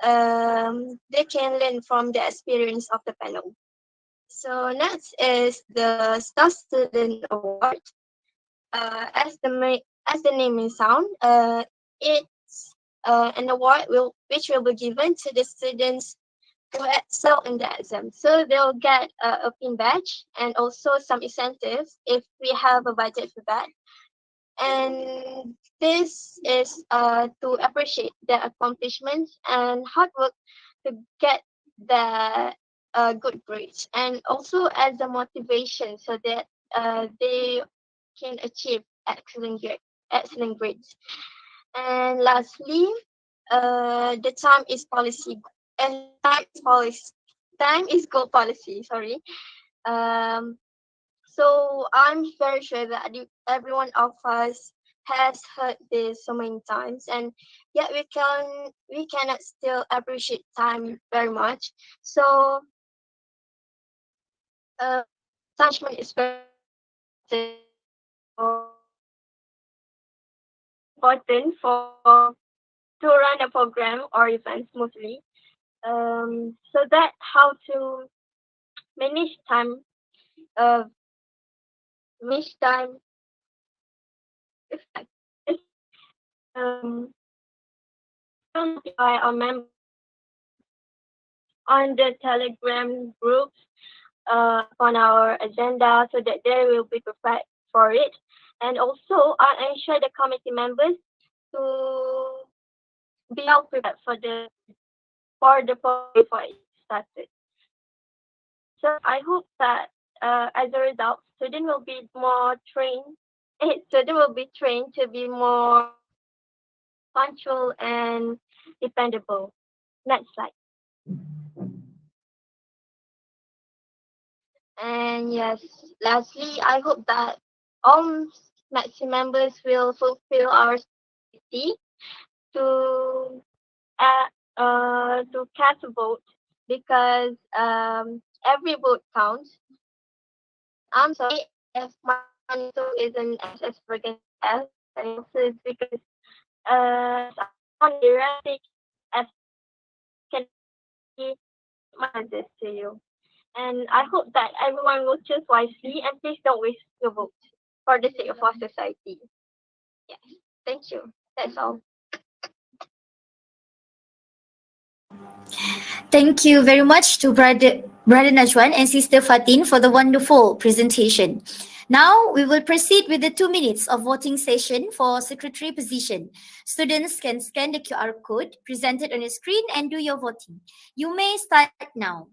they can learn from the experience of the panel. So next is the Star Student Award. As the name may sound, it's an award which will be given to the students who excel in the exam. So they'll get a pin badge and also some incentives if we have a budget for that. And this is to appreciate their accomplishments and hard work to get the good grades, and also as a motivation so that they can achieve excellent grades. And lastly, the time is policy. Time is goal policy. Sorry. So I'm very sure that every one of us has heard this so many times, and yet we cannot still appreciate time very much. So punishment is very important for to run a program or event smoothly. So that how to manage time, uh, manage time effectively. We'll notify our members on the Telegram groups on our agenda so that they will be prepared for it. And also, I ensure the committee members to be well prepared for the program before it started. So I hope that as a result, students will be more trained. Students will be trained to be more punctual and dependable. Next slide. And yes, lastly, I hope that all Medcy members will fulfill our duty to cast a vote, because every vote counts. I'm sorry if my answer isn't as extravagant as answers, because I'm erratic as can be my answers to you. And I hope that everyone will choose wisely, and please don't waste your vote for the sake of our society. Yes, thank you. That's all.
Thank you very much to Brother Najwan and Sister Fatin for the wonderful presentation. Now we will proceed with the 2 minutes of voting session for secretary position. Students can scan the QR code presented on the screen and do your voting. You may start now.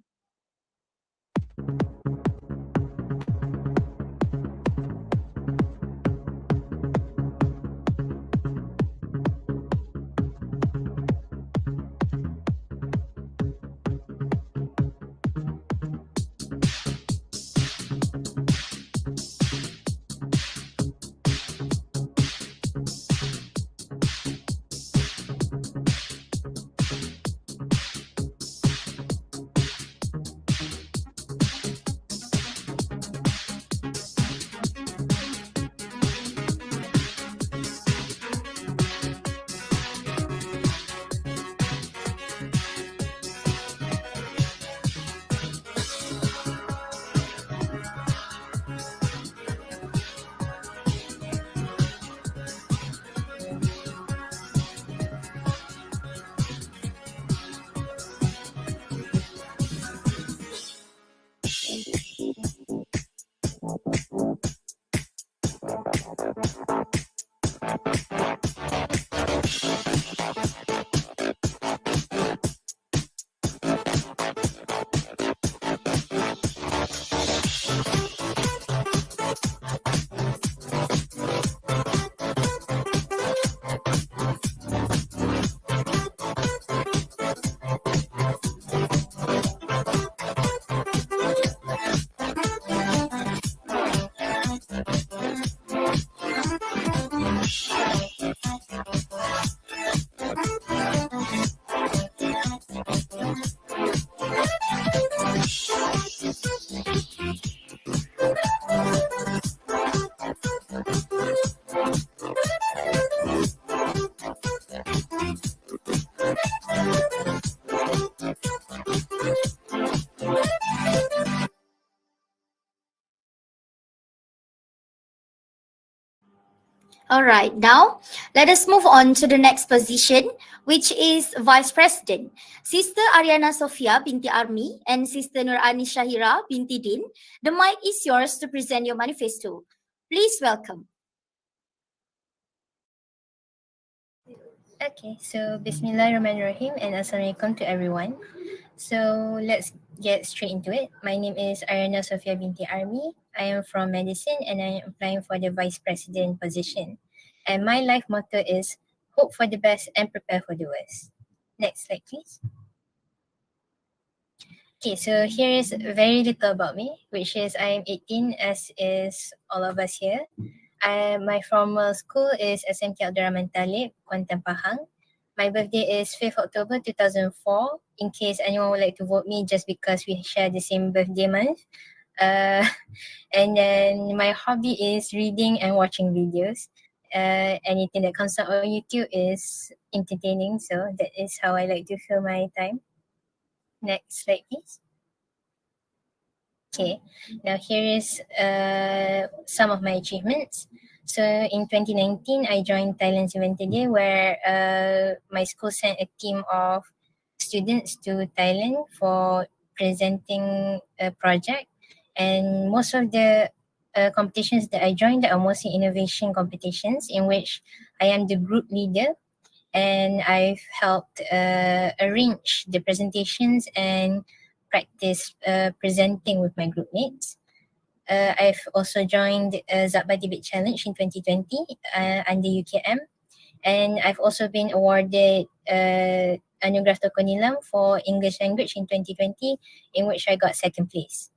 All right, now let us move on to the next position, which is Vice President. Sister Ariana Sofia binti Army and Sister Nurani Shahira binti Din, the mic is yours to present your manifesto. Please welcome.
Okay, so Bismillahirrahmanirrahim and Assalamualaikum to everyone. So let's get straight into it. My name is Ariana Sofia binti Army. I am from medicine and I am applying for the Vice President position. And my life motto is hope for the best and prepare for the worst. Next slide, please. Okay, so here is very little about me, which is I am 18, as is all of us here. My formal school is SMK Abdul Rahman Talib, Kuantan Pahang. My birthday is 5th October 2004, in case anyone would like to vote me just because we share the same birthday month. And then my hobby is reading and watching videos. Anything that comes out on YouTube is entertaining, so that is how I like to fill my time. Next slide, please. Okay, now here is some of my achievements. So in 2019, I joined Thailand's Inventor Day, where my school sent a team of students to Thailand for presenting a project. And most of the competitions that I joined are mostly innovation competitions in which I am the group leader, and I've helped arrange the presentations and practice presenting with my group mates. I've also joined Zabba Debate Challenge in 2020 under UKM, and I've also been awarded Anugerah Tokoh Nilam for English language in 2020, in which I got second place.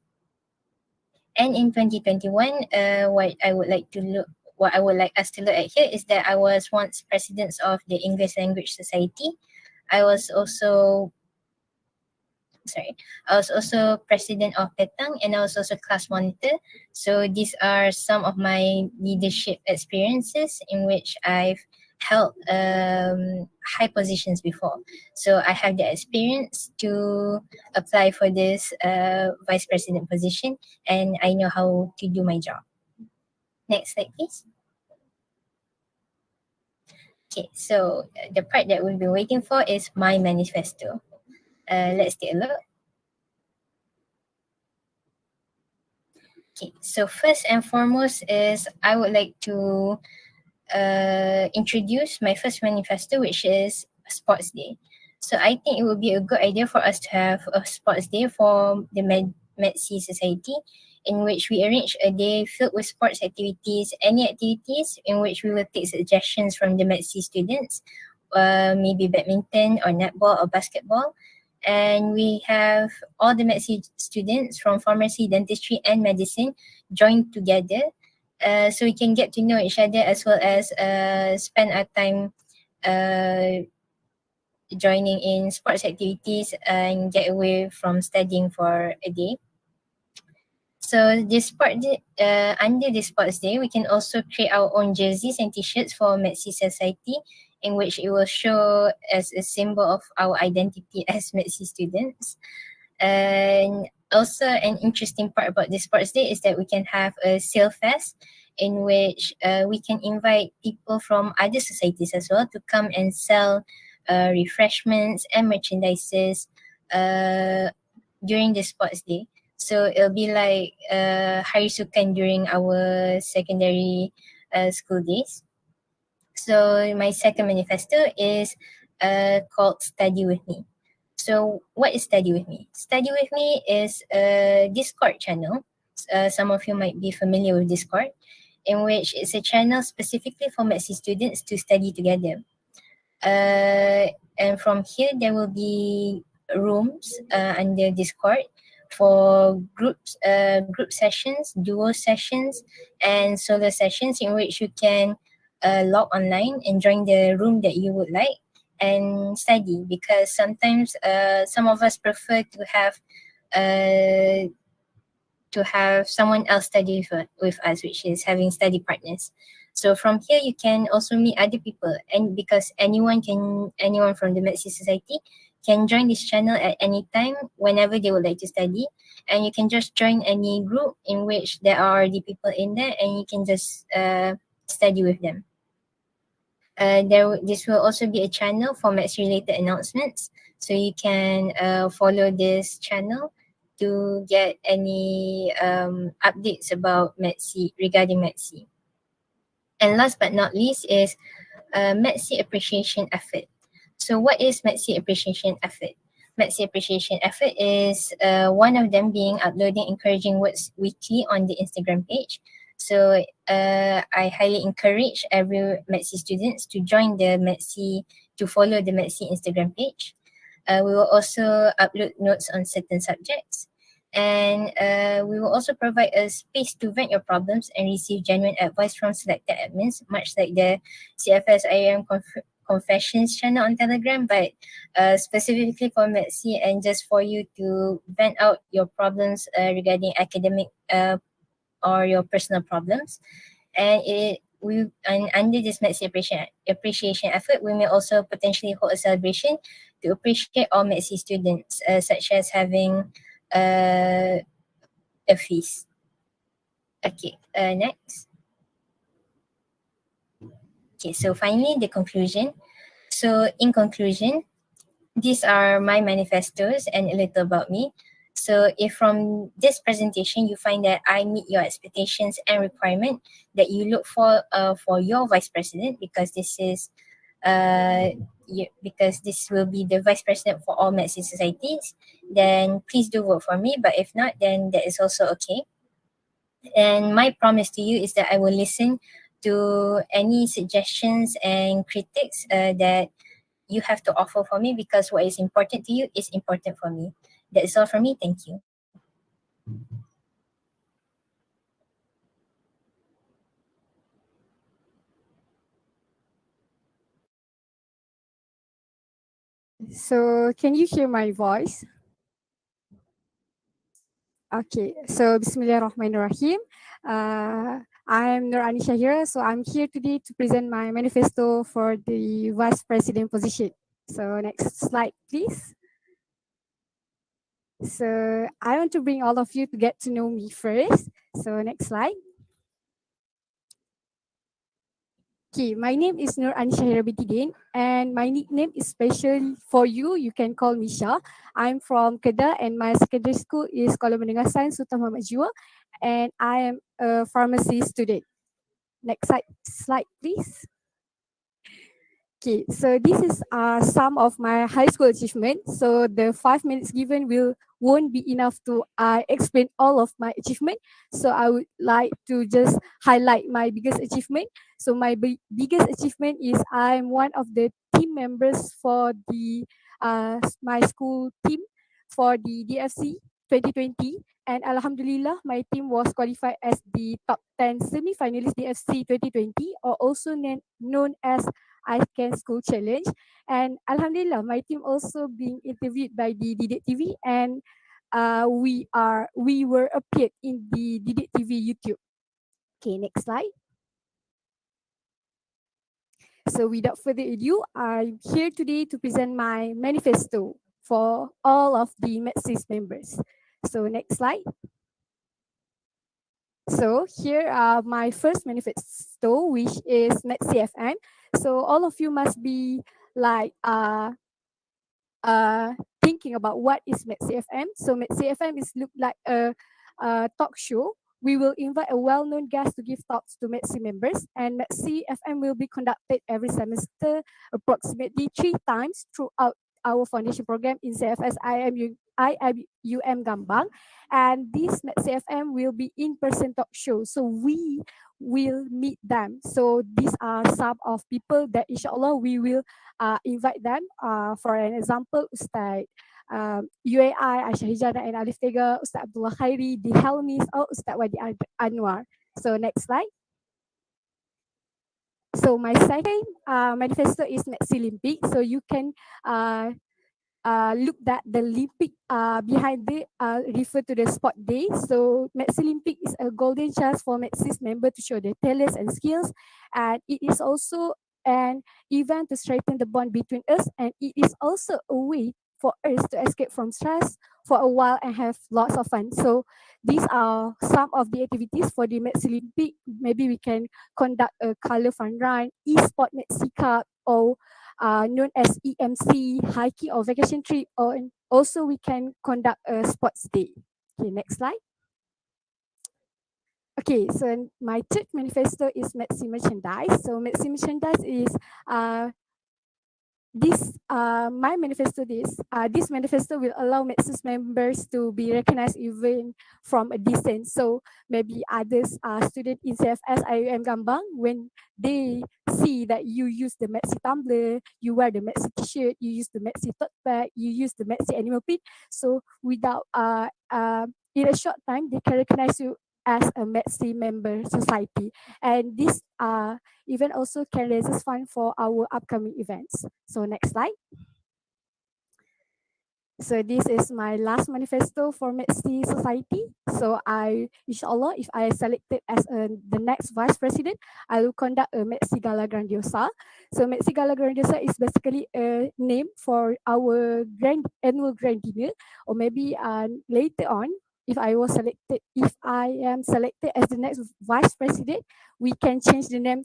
And in 2021, what I would like us to look at here is that I was once president of the English Language Society. I was also president of Petang, and I was also class monitor. So these are some of my leadership experiences in which I've held high positions before. So I have the experience to apply for this vice president position, and I know how to do my job. Next slide, please. Okay, so the part that we've been waiting for is my manifesto. Let's take a look. Okay, so first and foremost is I would like to introduce my first manifesto, which is Sports Day. So I think it would be a good idea for us to have a Sports Day for the Medcy Society, in which we arrange a day filled with sports activities, any activities in which we will take suggestions from the Medcy students, maybe badminton or netball or basketball. And we have all the Medcy students from pharmacy, dentistry and medicine joined together, so we can get to know each other as well as spend our time joining in sports activities and get away from studying for a day. So this under this Sports Day, we can also create our own jerseys and t-shirts for Medcy Society, in which it will show as a symbol of our identity as Medcy students. And also an interesting part about this Sports Day is that we can have a sale fest in which we can invite people from other societies as well to come and sell refreshments and merchandises during the Sports Day. So it'll be like Hari Sukan during our secondary school days. So my second manifesto is called Study With Me. So what is Study With Me? Study With Me is a Discord channel. Some of you might be familiar with Discord, in which it's a channel specifically for Medcy students to study together. And from here, there will be rooms under Discord for group sessions, duo sessions, and solo sessions, in which you can log online and join the room that you would like and study, because sometimes some of us prefer to have someone else study with us, which is having study partners. So from here you can also meet other people, and because anyone from the Medcy Society can join this channel at any time whenever they would like to study, and you can just join any group in which there are already people in there, and you can just study with them. This will also be a channel for Medcy related announcements. So you can follow this channel to get any updates about Medcy, regarding Medcy. And last but not least is Medcy Appreciation Effort. So what is Medcy Appreciation Effort? Medcy Appreciation Effort is one of them being uploading encouraging words weekly on the Instagram page. So I highly encourage every Medcy students to join the Medcy, to follow the Medcy Instagram page. We will also upload notes on certain subjects. And we will also provide a space to vent your problems and receive genuine advice from selected admins, much like the CFS IIUM Confessions channel on Telegram, but specifically for Medcy and just for you to vent out your problems regarding academic or your personal problems. And under this Medcy appreciation effort, we may also potentially hold a celebration to appreciate all Medcy students, such as having a feast. Okay, next. Okay, so finally the conclusion. So in conclusion, these are my manifestos and a little about me. So if from this presentation you find that I meet your expectations and requirement that you look for your vice president, because this is because this will be the vice president for all Medcy societies, then please do vote for me. But if not, then that is also okay. And my promise to you is that I will listen to any suggestions and critiques that you have to offer for me, because what is important to you is important for me. That is all from me. Thank you.
So can you hear my voice? Okay, so Bismillahirrahmanirrahim. I'm Nur Anisha here, so I'm here today to present my manifesto for the vice president position. So next slide, please. So I want to bring all of you to get to know me first. So next slide. Okay, my name is Nur Anisha Hirabitidin, and my nickname is special for you. You can call me Shah. I'm from Kedah, and my secondary school is Sekolah Menengah Sains Sultan Muhammad Jiwa, and I am a pharmacy student. Next slide, please. Okay, so this is some of my high school achievements. So the 5 minutes given won't be enough to explain all of my achievement. So I would like to just highlight my biggest achievement. So my biggest achievement is I'm one of the team members for the my school team for the DFC 2020. And Alhamdulillah, my team was qualified as the top 10 semi-finalist DFC 2020, or also known as 𝐀𝐍𝐶𝐃 School Challenge. And Alhamdulillah, my team also being interviewed by the Didik TV, and we were appeared in the Didik TV YouTube. Okay, next slide. So without further ado, I'm here today to present my manifesto for all of the Medcy's members. So next slide. So here are my first manifesto, which is Medcy FM. So all of you must be like thinking about what is Medcy FM. So Medcy FM is look like a talk show. We will invite a well-known guest to give talks to Medcy members, and Medcy FM will be conducted every semester, approximately 3 times throughout our foundation program in CFS IIUM Gambang. And this Medcy FM will be in-person talk show, so we will meet them. So these are some of people that inshallah we will invite them. For an example, Ustaz UAI, Aisyah Hijana and Alif Tega, Ustaz Abdullah Khairi, the Helmis, or Ustaz Wadi Anwar. So next slide. So my second manifesto is Medcy Olympic. So you can look at the Olympic behind it, refer to the sport day. So Medcy Olympic is a golden chance for Medcy's member to show their talents and skills, and it is also an event to strengthen the bond between us, and it is also a way for us to escape from stress, for a while and have lots of fun. So these are some of the activities for the Medcy Olympic. Maybe we can conduct a color fun run, e-sport Medcy Cup, or known as EMC, hiking or vacation trip, or and also we can conduct a sports day. Okay, next slide. Okay, so my third manifesto is Medcy Merchandise. So Medcy Merchandise is my manifesto this manifesto will allow Medcy's members to be recognized even from a distance. So maybe others student in CFS IIUM Gambang, when they see that you use the Medcy tumbler, you wear the Medcy t-shirt, you use the Medcy tote bag, you use the Medcy animal print. So without in a short time, they can recognize you as a Medcy member society, and this event also can raise fund for our upcoming events. So next slide. So this is my last manifesto for Medcy Society. So inshallah, if I selected as the next vice president, I will conduct a Medcy Gala Grandiosa. So Medcy Gala Grandiosa is basically a name for our annual grand dinner, or maybe later on, if I am selected as the next vice president, we can change the name,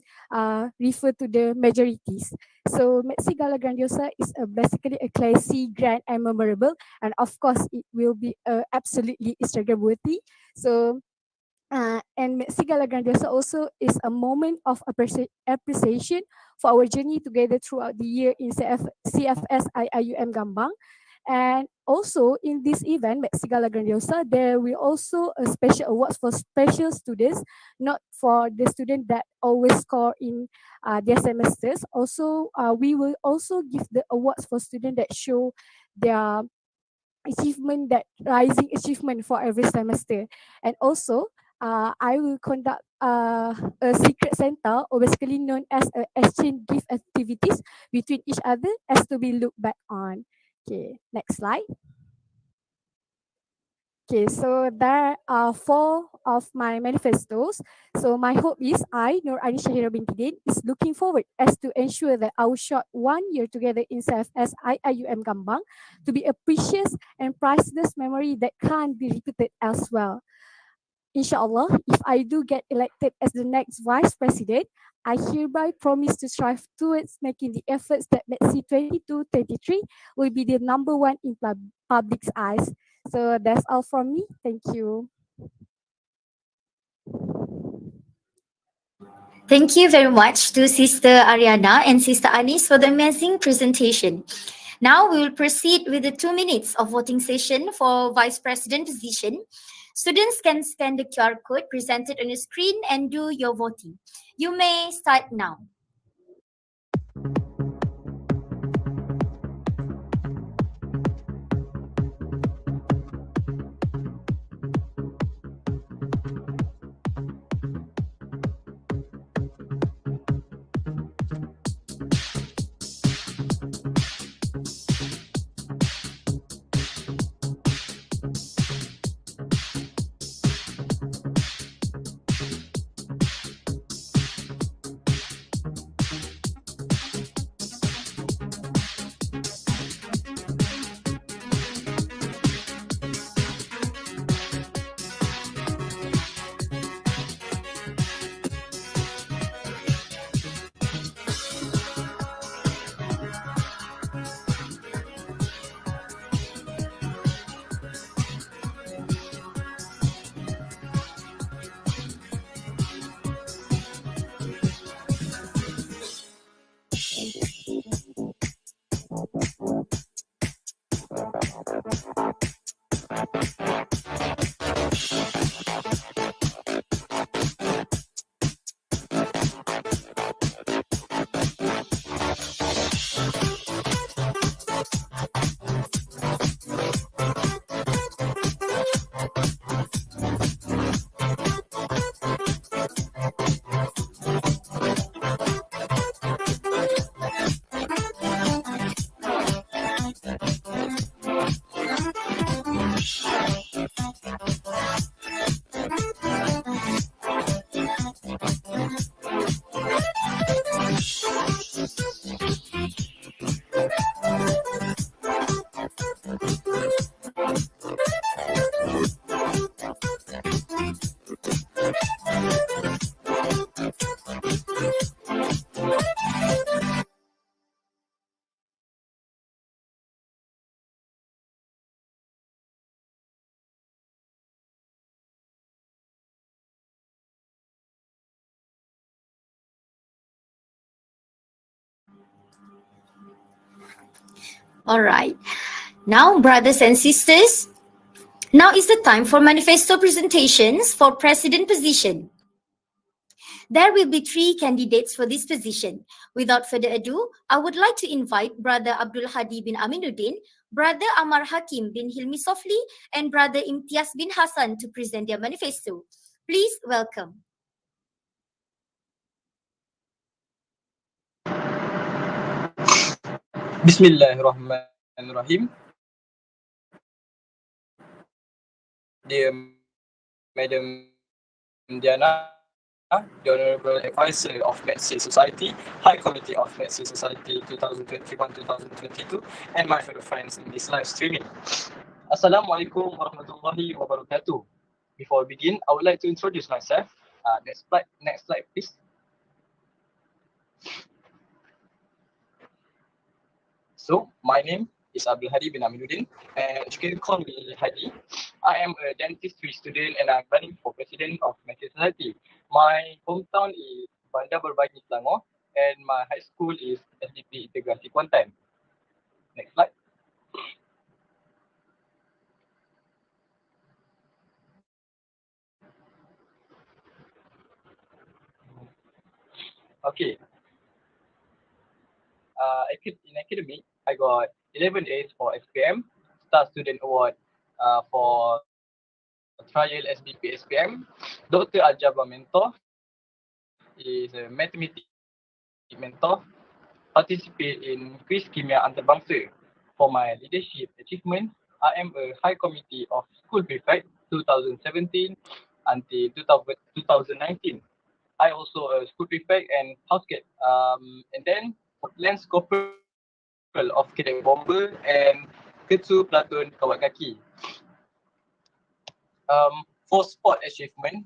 refer to the majorities. So Medcy Gala Grandiosa is basically a classy, grand, and memorable, and of course it will be absolutely Instagram worthy. So and Medcy Gala Grandiosa also is a moment of appreciation for our journey together throughout the year in CFS IIUM Gambang. And also in this event, Medcy Gala Grandiosa, there will also a special awards for special students, not for the students that always score in their semesters. Also, we will also give the awards for students that show their achievement, that rising achievement for every semester. And also, I will conduct a secret center, or basically known as a exchange gift activities between each other, as to be looked back on. Okay, next slide. Okay, so there are 4 of my manifestos. So my hope is Nur Anisha Hira binti Din, is looking forward as to ensure that our short 1 year together in CFS IIUM Gambang to be a precious and priceless memory that can't be repeated elsewhere. Inshallah, if I do get elected as the next vice president, I hereby promise to strive towards making the efforts that Medcy 22-33 will be the #1 in public's eyes. So that's all from me. Thank you.
Thank you very much to Sister Ariana and Sister Anis for the amazing presentation. Now we will proceed with the 2 minutes of voting session for Vice President position. Students can scan the QR code presented on your screen and do your voting. You may start now. All right. Now, brothers and sisters, now is the time for manifesto presentations for president position. There will be 3 candidates for this position. Without further ado, I would like to invite Brother Abdul Hadi bin Aminuddin, Brother Amar Hakim bin Hilmi Sofli, and Brother Imtiaz bin Hassan to present their manifesto. Please welcome.
Bismillahirrahmanirrahim. Dear Madam Diana, the Honorable Advisor of Medcy Society, High Committee of Medcy Society 2021-2022, and my fellow friends in this live streaming. Assalamualaikum warahmatullahi wabarakatuh. Before we begin, I would like to introduce myself. Next slide, please. So, my name is Abdul Hadi bin Aminuddin, and you can call me Hadi. I am a dentistry student and I'm running for president of Medcy Society. My hometown is Bandar Berbagi, Selangor, and my high school is SDP Integrasi Kuantan. Next slide. Okay. In academic, I got 11 A's for SPM, Star Student Award for Trial SBP SPM. Dr. Aljabar Mentor is a mathematics mentor. Participate in quiz kimia antarabangsa. For my leadership achievement, I am a high committee of school prefect 2017 until 2019. I also a school prefect and housekeeper, and then lance corporal of Cadet Bomber and Ketua Platoon 𝐊𝐄𝐃. For sport achievement,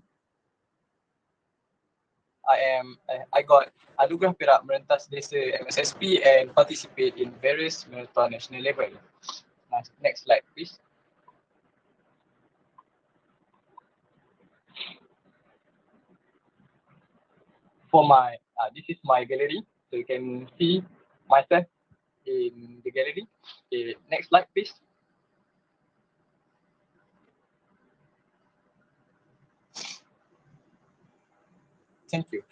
I got Anugerah Perak Merentas Desa MSSP and participate in various marathon national level. Next slide, please. For my, this is my gallery, so you can see myself in the gallery. Okay, next slide, please. Thank you.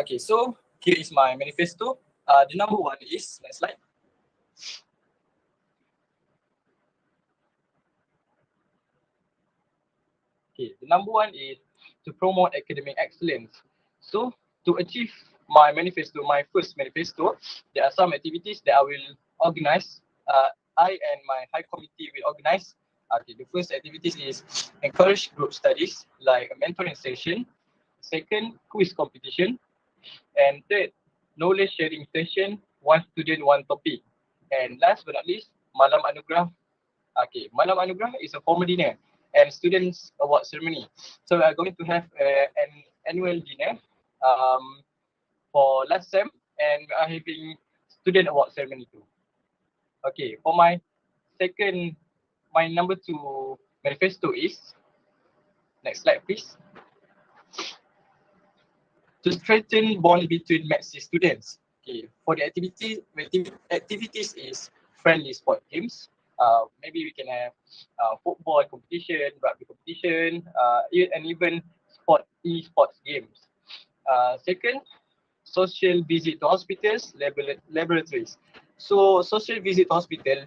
Okay, so here is my manifesto. The number 1 is, next slide. Okay, the number 1 is to promote academic excellence. So to achieve my manifesto, my first manifesto, there are some activities that I will organize. I and my high committee will organize. Okay, the first activities is encourage group studies like a mentoring session. Second, quiz competition. And third, knowledge sharing session, one student, one topic. And last but not least, Malam Anugerah. Okay, Malam Anugerah is a formal dinner and students award ceremony. So we are going to have an annual dinner for last sem, and we are having student award ceremony too. Okay, for my number 2 manifesto is, next slide please. To strengthen bond between Medcy students. Okay, for the activities is friendly sport games. Maybe we can have football competition, rugby competition, and even e-sports games. Second, social visit to hospitals, laboratories. So social visit to hospital,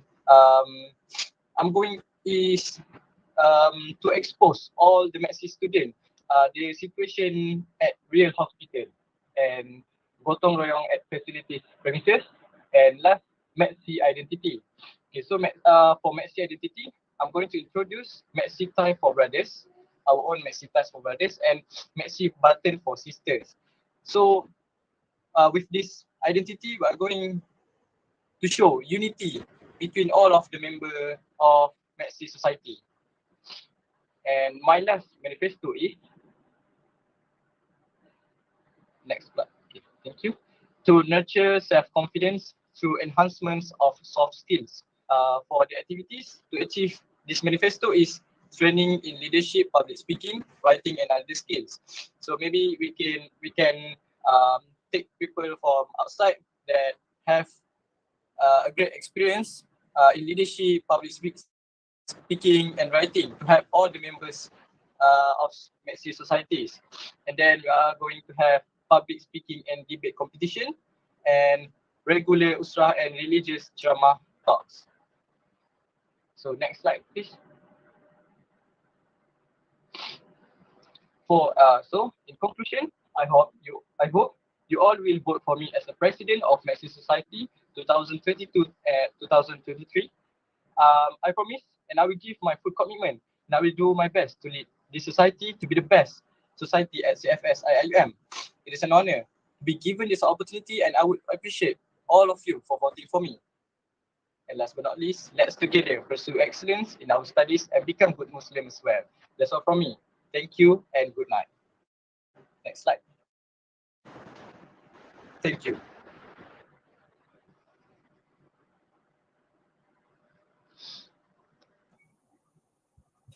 I'm going is to expose all the Medcy students the situation at real hospital and gotong royong at facilities premises, and last, Medcy identity. Okay, so for Medcy identity, I'm going to introduce Medcy tie for brothers, our own Medcy ties for brothers, and Medcy button for sisters. So with this identity, we are going to show unity between all of the members of Medcy society. And my last manifesto is, next slide. Okay, thank you. To nurture self-confidence through enhancements of soft skills. For the activities to achieve this manifesto is training in leadership, public speaking, writing, and other skills. So maybe we can take people from outside that have a great experience in leadership, public speaking, and writing to have all the members of Medcy societies. And then we are going to have public speaking and debate competition and regular usrah and religious drama talks. So next slide, please. So in conclusion, I hope you all will vote for me as the president of Medcy Society 2022 and 2023. I promise and I will give my full commitment and I will do my best to lead this society to be the best society at CFS IIUM. It is an honor to be given this opportunity and I would appreciate all of you for voting for me. And last but not least, let's together pursue excellence in our studies and become good Muslims as well. That's all from me. Thank you and good night. Next slide. Thank you.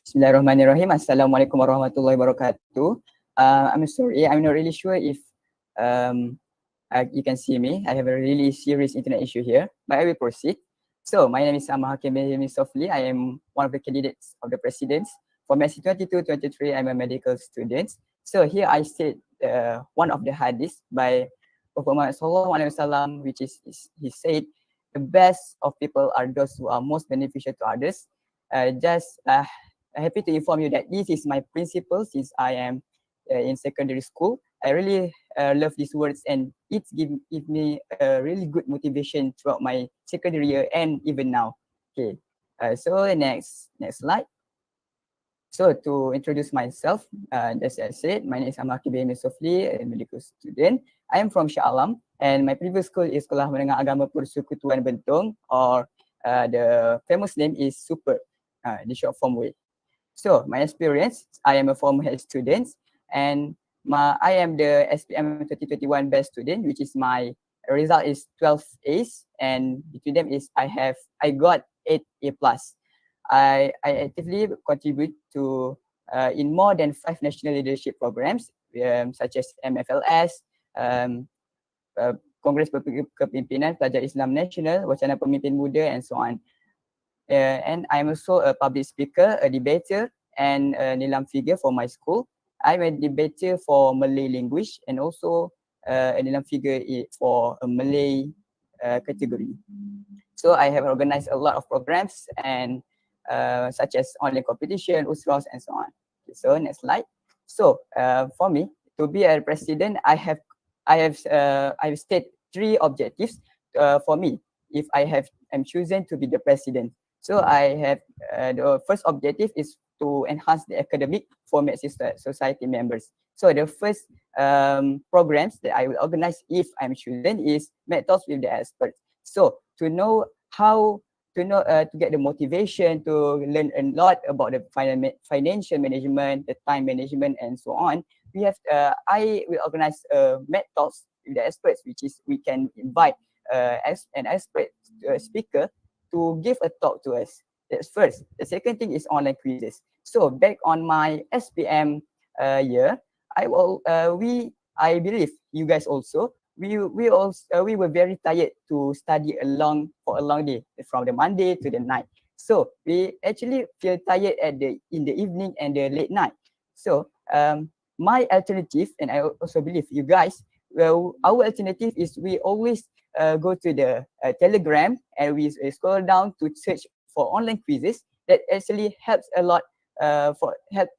Bismillahirrahmanirrahim. Assalamualaikum warahmatullahi wabarakatuh. I'm sorry, I'm not really sure if you can see me. I have a really serious internet issue here, but I will proceed. So my name is 𝐊𝐄𝐃𝐂𝐘. I am one of the candidates of the presidents for Medcy 22-23. I'm a medical student. So here I state one of the hadiths by Prophet Muhammad SAW, which is he said, the best of people are those who are most beneficial to others. Happy to inform you that this is my principle since I am in secondary school. I really love these words and it give me a really good motivation throughout my secondary year and even now. Okay, so next slide. So to introduce myself, as I said, my name is 𝐊𝐿𝐾𝐂𝐃, a medical student. I am from Shah Alam and my previous school is Sekolah Menengah Agama Persekutuan Bentong, or the famous name is SUPER, the short form way. So my experience, I am a former health student and I am the SPM 2021 best student, which is my result is 12 A's, and between them is I got 8 A+. I actively contribute to in more than 5 national leadership programs such as MFLS, Kongres Kepimpinan Pelajar Islam Nasional, Wacana Pemimpin Muda, and so on. And I'm also a public speaker, a debater, and a nilam figure for my school. I'm a debater for Malay language and also a nilam figure for a Malay category. So I have organized a lot of programs and such as online competition, usras, and so on. Okay, so next slide. So for me to be a president, I have stated 3 objectives for me if I'm chosen to be the president. So I have the first objective is to enhance the academic for Medcy society members. So the first programs that I will organize if I'm chosen is Med Talks with the experts. So to know how to get the motivation to learn a lot about the financial management, the time management, and so on. I will organize Med Talks with the experts, which is we can invite an expert speaker to give a talk to us. That's first. The second thing is online quizzes. So back on my SPM year, I believe you guys also, we were very tired to study for a long day from the Monday to the night. So we actually feel tired in the evening and the late night. So my alternative, and I also believe you guys, our alternative is we always go to the Telegram and we scroll down to search for online quizzes that actually helps a lot help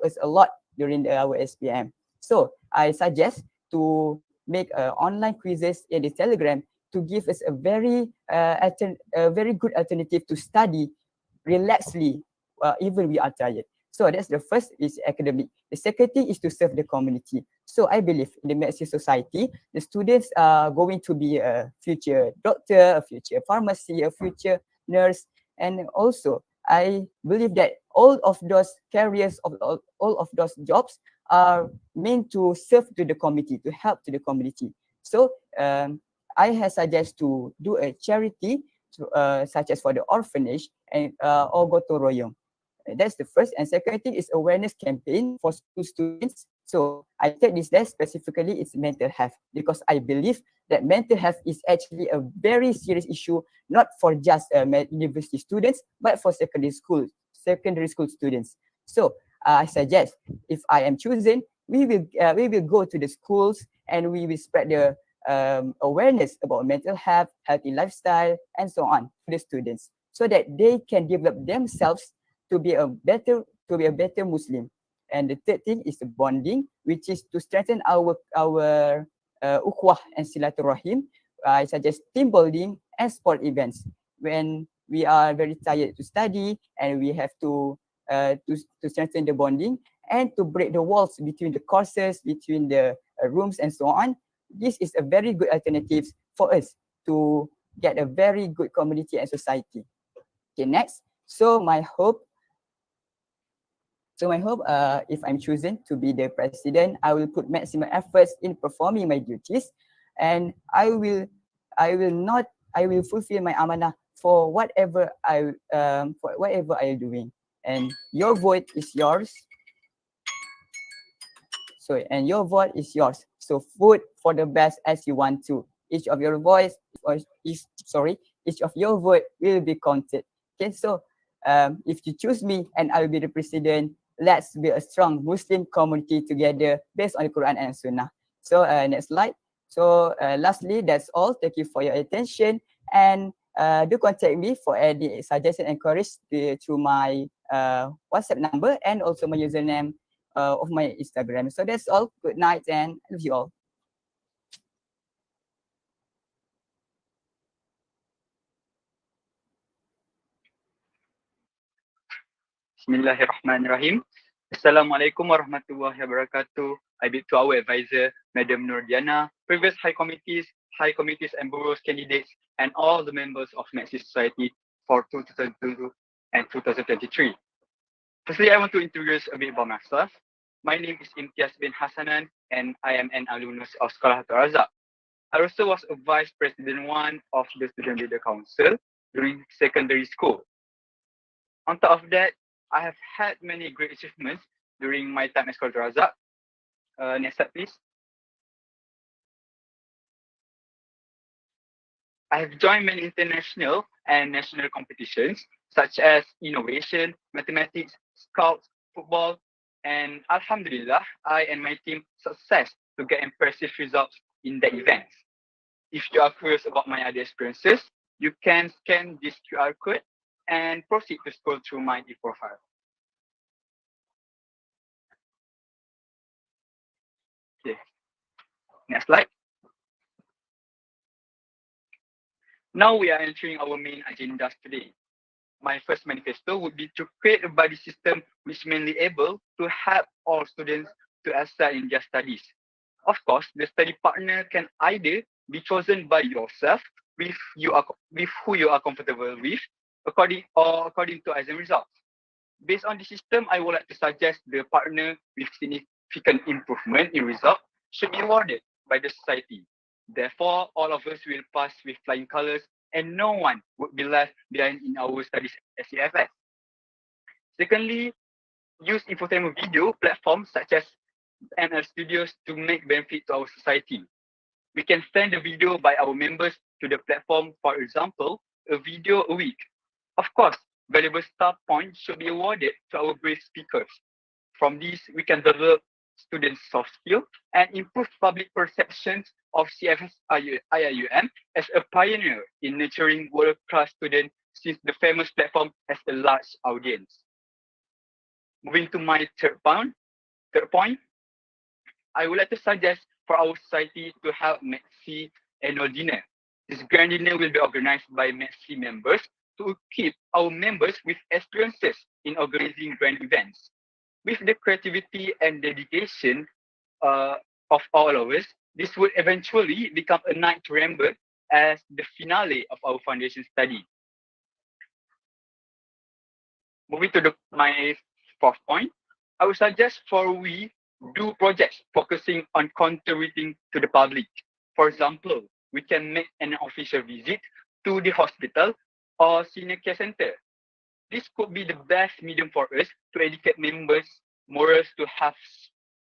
us a lot during our SPM. So I suggest to make online quizzes in the Telegram to give us a very good alternative to study relaxedly even we are tired. So that's the first is academic. The second thing is to serve the community. So I believe in the Medcy society, the students are going to be a future doctor, a future pharmacy, a future nurse, and also I believe that all of those careers of all of those jobs are meant to serve to the community, to help to the community. So I suggest to do a charity such as for the orphanage and or gotong royong. That's the first. And second thing is awareness campaign for school students So I take this day specifically it's mental health because I believe that mental health is actually a very serious issue, not for just university students, but for secondary school students. So I suggest if I am chosen, we will go to the schools and we will spread the awareness about mental health, healthy lifestyle, and so on to the students, so that they can develop themselves to be a better Muslim. And the third thing is the bonding, which is to strengthen our ukhuwah and silaturahim. I suggest team building and sport events. When we are very tired to study and we have to strengthen the bonding and to break the walls between the courses, between the rooms and so on. This is a very good alternative for us to get a very good community and society. Okay, next. So my hope, if I'm chosen to be the president, I will put maximum efforts in performing my duties, and I will fulfill my amanah for whatever I am doing. And your vote is yours. And your vote is yours. So vote for the best as you want to. Each of your vote will be counted. Okay, so if you choose me and I will be the president, let's build a strong Muslim community together based on the Quran and Sunnah. So next slide. So lastly, that's all. Thank you for your attention, and do contact me for any suggestion and queries through my WhatsApp number and also my username of my Instagram. So that's all. Good night and love you all.
Bismillahirrahmanirrahim. Assalamualaikum warahmatullahi wabarakatuh. I bid to our advisor, Madam Nurdiana, previous high committees and bureaus candidates, and all the members of Medcy Society for 2022 and 2023. Firstly, I want to introduce a bit about myself. My name is Imtiaz bin Hasanan, and I am an alumnus of Sekolah Razak. I also was a Vice President 1 of the Student Leader Council during secondary school. On top of that, I have had many great achievements during my time at Sekolah Razak. Next slide, please. I have joined many international and national competitions such as innovation, mathematics, scouts, football, and Alhamdulillah, I and my team success to get impressive results in the events. If you are curious about my other experiences, you can scan this QR code and proceed to scroll through my e-profile. Okay, next slide. Now we are entering our main agendas today. My first manifesto would be to create a buddy system which mainly able to help all students to excel in their studies. Of course, the study partner can either be chosen by yourself with who you are comfortable with, according to exam results. Based on the system, I would like to suggest the partner with significant improvement in result should be awarded by the society. Therefore, all of us will pass with flying colors and no one would be left behind in our studies at CFS. Secondly, use infotainment video platforms such as ML Studios to make benefit to our society. We can send the video by our members to the platform, for example, a video a week. Of course, valuable star points should be awarded to our brave speakers. From this, we can develop students' soft skills and improve public perceptions of CFS IIUM as a pioneer in nurturing world-class students since the famous platform has a large audience. Moving to my third point, I would like to suggest for our society to have Medcy Annual Dinner. This grand dinner will be organized by Medcy members to equip our members with experiences in organizing grand events. With the creativity and dedication of all of us, this would eventually become a night to remember as the finale of our foundation study. Moving to my fourth point, I would suggest we do projects focusing on contributing to the public. For example, we can make an official visit to the hospital or senior care center. This could be the best medium for us to educate members morals to have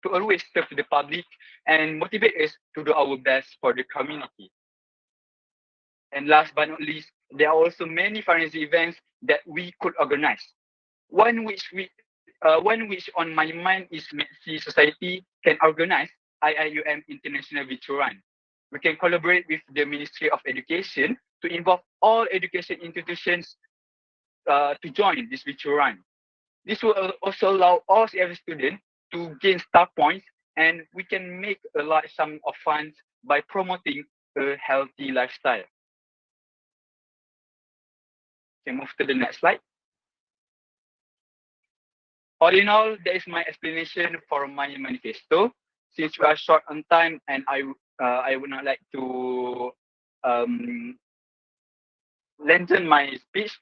to always serve the public and motivate us to do our best for the community. And last but not least, there are also many fundraising events that we could organize. One which on my mind is Medcy Society can organize IIUM International Virtual Run. We can collaborate with the Ministry of Education to involve all education institutions to join this virtual run. This will also allow all every student to gain star points, and we can make a large sum of funds by promoting a healthy lifestyle. Okay, move to the next slide. All in all, that is my explanation for my manifesto. Since we are short on time and I would not like to lengthen my speech,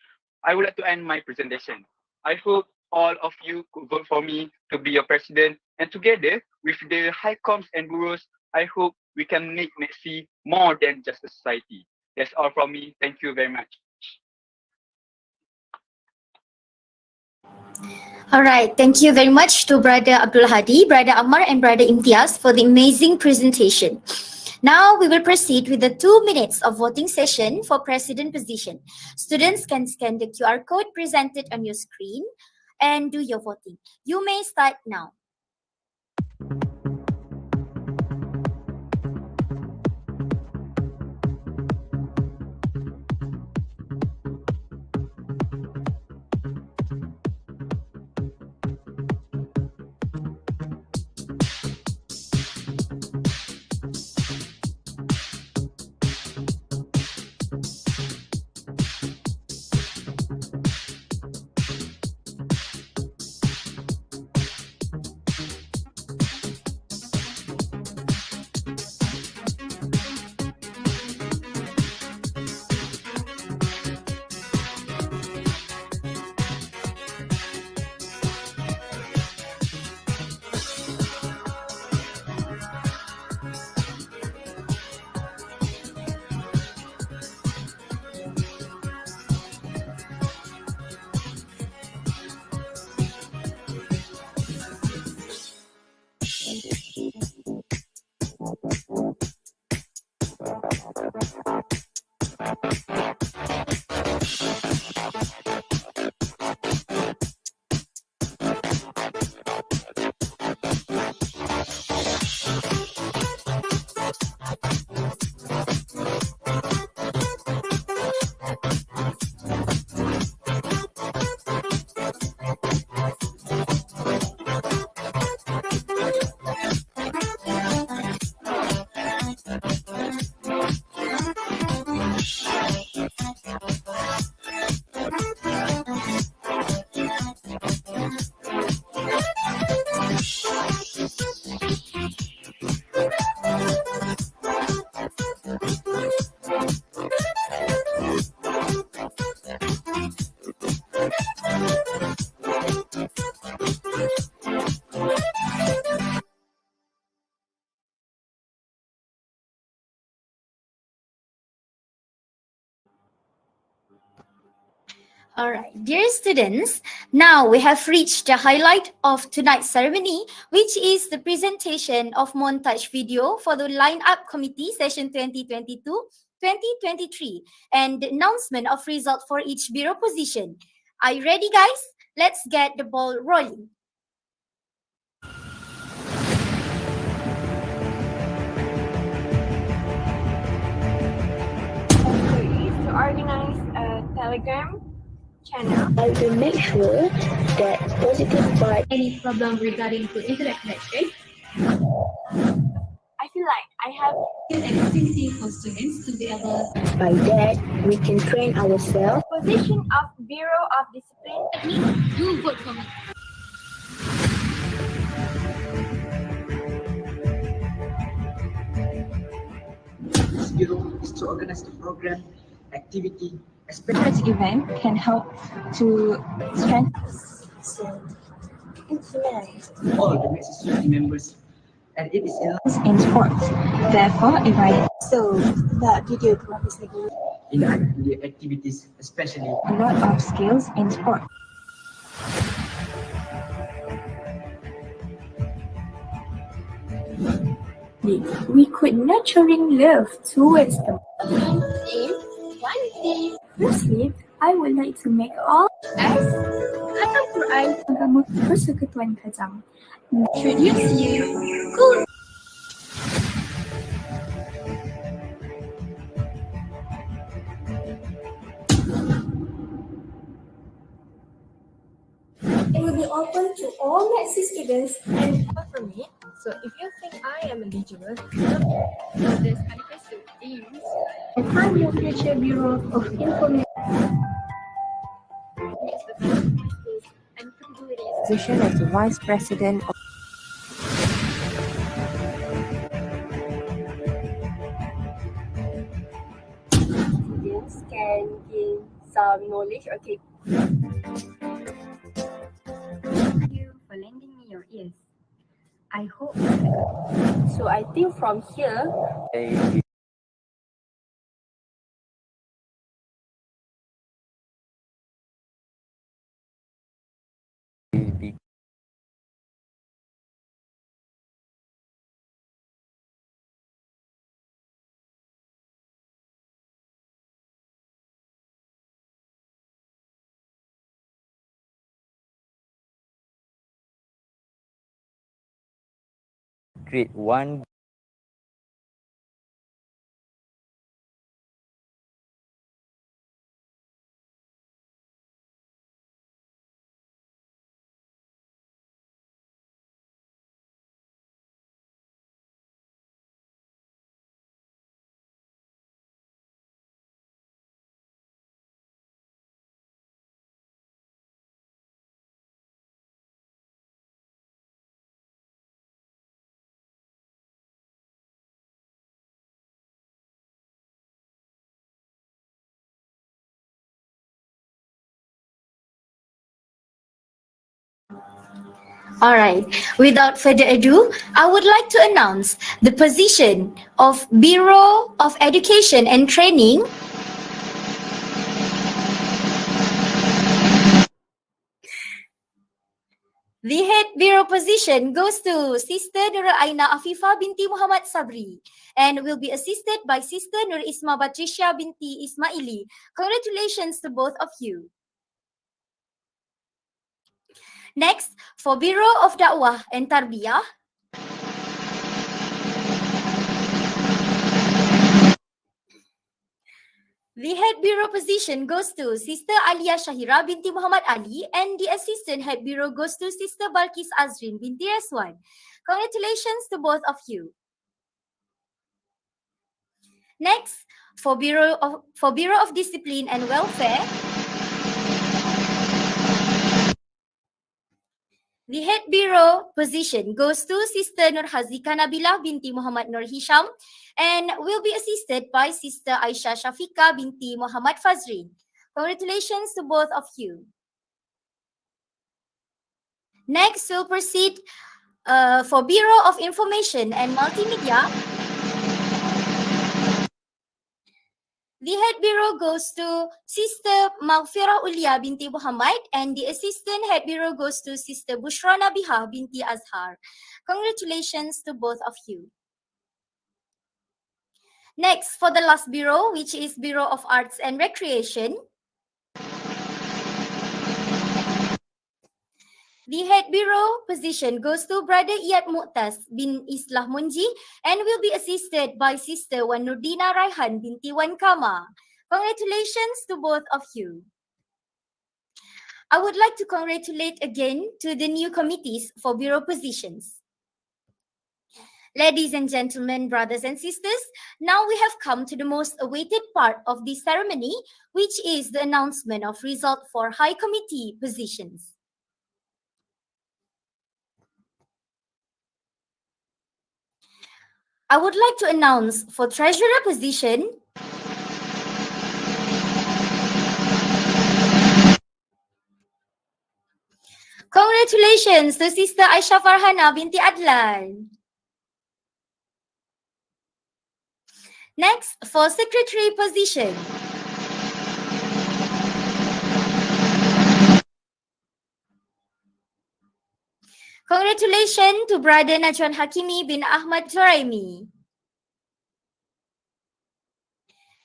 I would like to end my presentation. I hope all of you could vote for me to be your president, and together with the high coms and bureaus, I hope we can make Medcy more than just a society. That's all from me. Thank you very much.
All right, thank you very much to Brother Abdul Hadi, Brother Ammar and Brother Imtiaz for the amazing presentation. Now we will proceed with the 2 minutes of voting session for president position. Students can scan the QR code presented on your screen and do your voting. You may start now. All right, dear students, now we have reached the highlight of tonight's ceremony, which is the presentation of montage video for the Line-Up Committee Session 2022-2023 and the announcement of results for each bureau position. Are you ready, guys? Let's get the ball rolling.
To organize a Telegram channel, I will make sure that positive vibe. Any problem regarding to internet connection? I feel like I have an activity for students to be able. By that, we can train ourselves. Position of Bureau of Discipline. Do vote for me.
This bureau is to organize the program, activity.
This event can help to strengthen
all the Medcy Society members, and it is
in sports. Therefore, invited. So that video is
in the activities, especially
a lot of skills in sport. we could nurturing love towards them.
In one day,
Firstly, I would like to make all
as Khatam Quran
agama Persekutuan Kazam.
introduce you good.
It will be open to all Medcy students and
For me, so if you think I am eligible, this manifesto aims
and I'm your future Bureau of Information.
and capabilities. Position as the Vice President of
Students can gain some knowledge. Okay.
Thank you for lending me your ears. I hope.
So I think from here,
grade 1.
All right. Without further ado, I would like to announce the position of Bureau of Education and Training. The head bureau position goes to Sister Nur Aina Afifah binti Muhammad Sabri and will be assisted by Sister Nur Isma Batrisha binti Ismaili. Congratulations to both of you. Next, for Bureau of Da'wah and Tarbiyah, the head bureau position goes to Sister Alia Shahira binti Muhammad Ali and the assistant head bureau goes to Sister Balkis Azrin binti Reswan. Congratulations to both of you. Next, for Bureau of Discipline and Welfare, the head bureau position goes to Sister Nur Hazika Nabilah binti Muhammad Nur Hisham and will be assisted by Sister Aisha Shafika binti Muhammad Fazrin. Congratulations to both of you. Next, we'll proceed for Bureau of Information and Multimedia. The head bureau goes to Sister Maghfirah Ulia binti Muhammad and the assistant head bureau goes to Sister Bushra Nabiha binti Azhar. Congratulations to both of you. Next, for the last bureau, which is Bureau of Arts and Recreation. The head bureau position goes to Brother Iyad Mu'taz bin Islah Munji and will be assisted by Sister Wan Nurdina Raihan binti Wan Kama. Congratulations to both of you. I would like to congratulate again to the new committees for bureau positions. Ladies and gentlemen, brothers and sisters, now we have come to the most awaited part of this ceremony, which is the announcement of result for high committee positions. I would like to announce for treasurer position, congratulations to Sister Aisha Farhana binti Adlan. Next, for secretary position, Congratulations to Brother Najwan Hakimi bin Ahmad Zoraimi.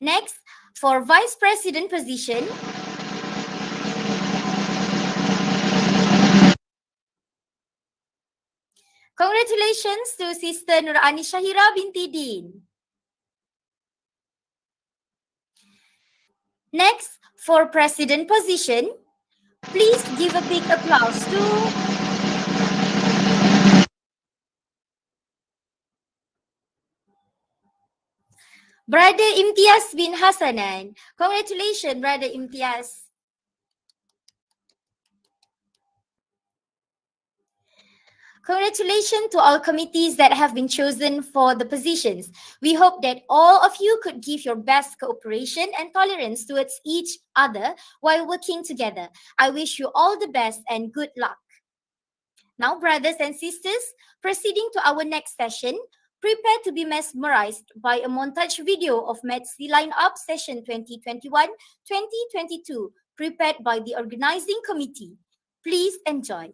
Next, for Vice President position, congratulations to Sister Nurani Shahira binti Din. Next, for President position, please give a big applause to Brother Imtiaz bin Hasanan. Congratulations, Brother Imtiaz. Congratulations to all committees that have been chosen for the positions. We hope that all of you could give your best cooperation and tolerance towards each other while working together. I wish you all the best and good luck. Now, brothers and sisters, proceeding to our next session, prepare to be mesmerized by a montage video of Medcy Lineup Session 2021-2022, prepared by the organizing committee. Please enjoy.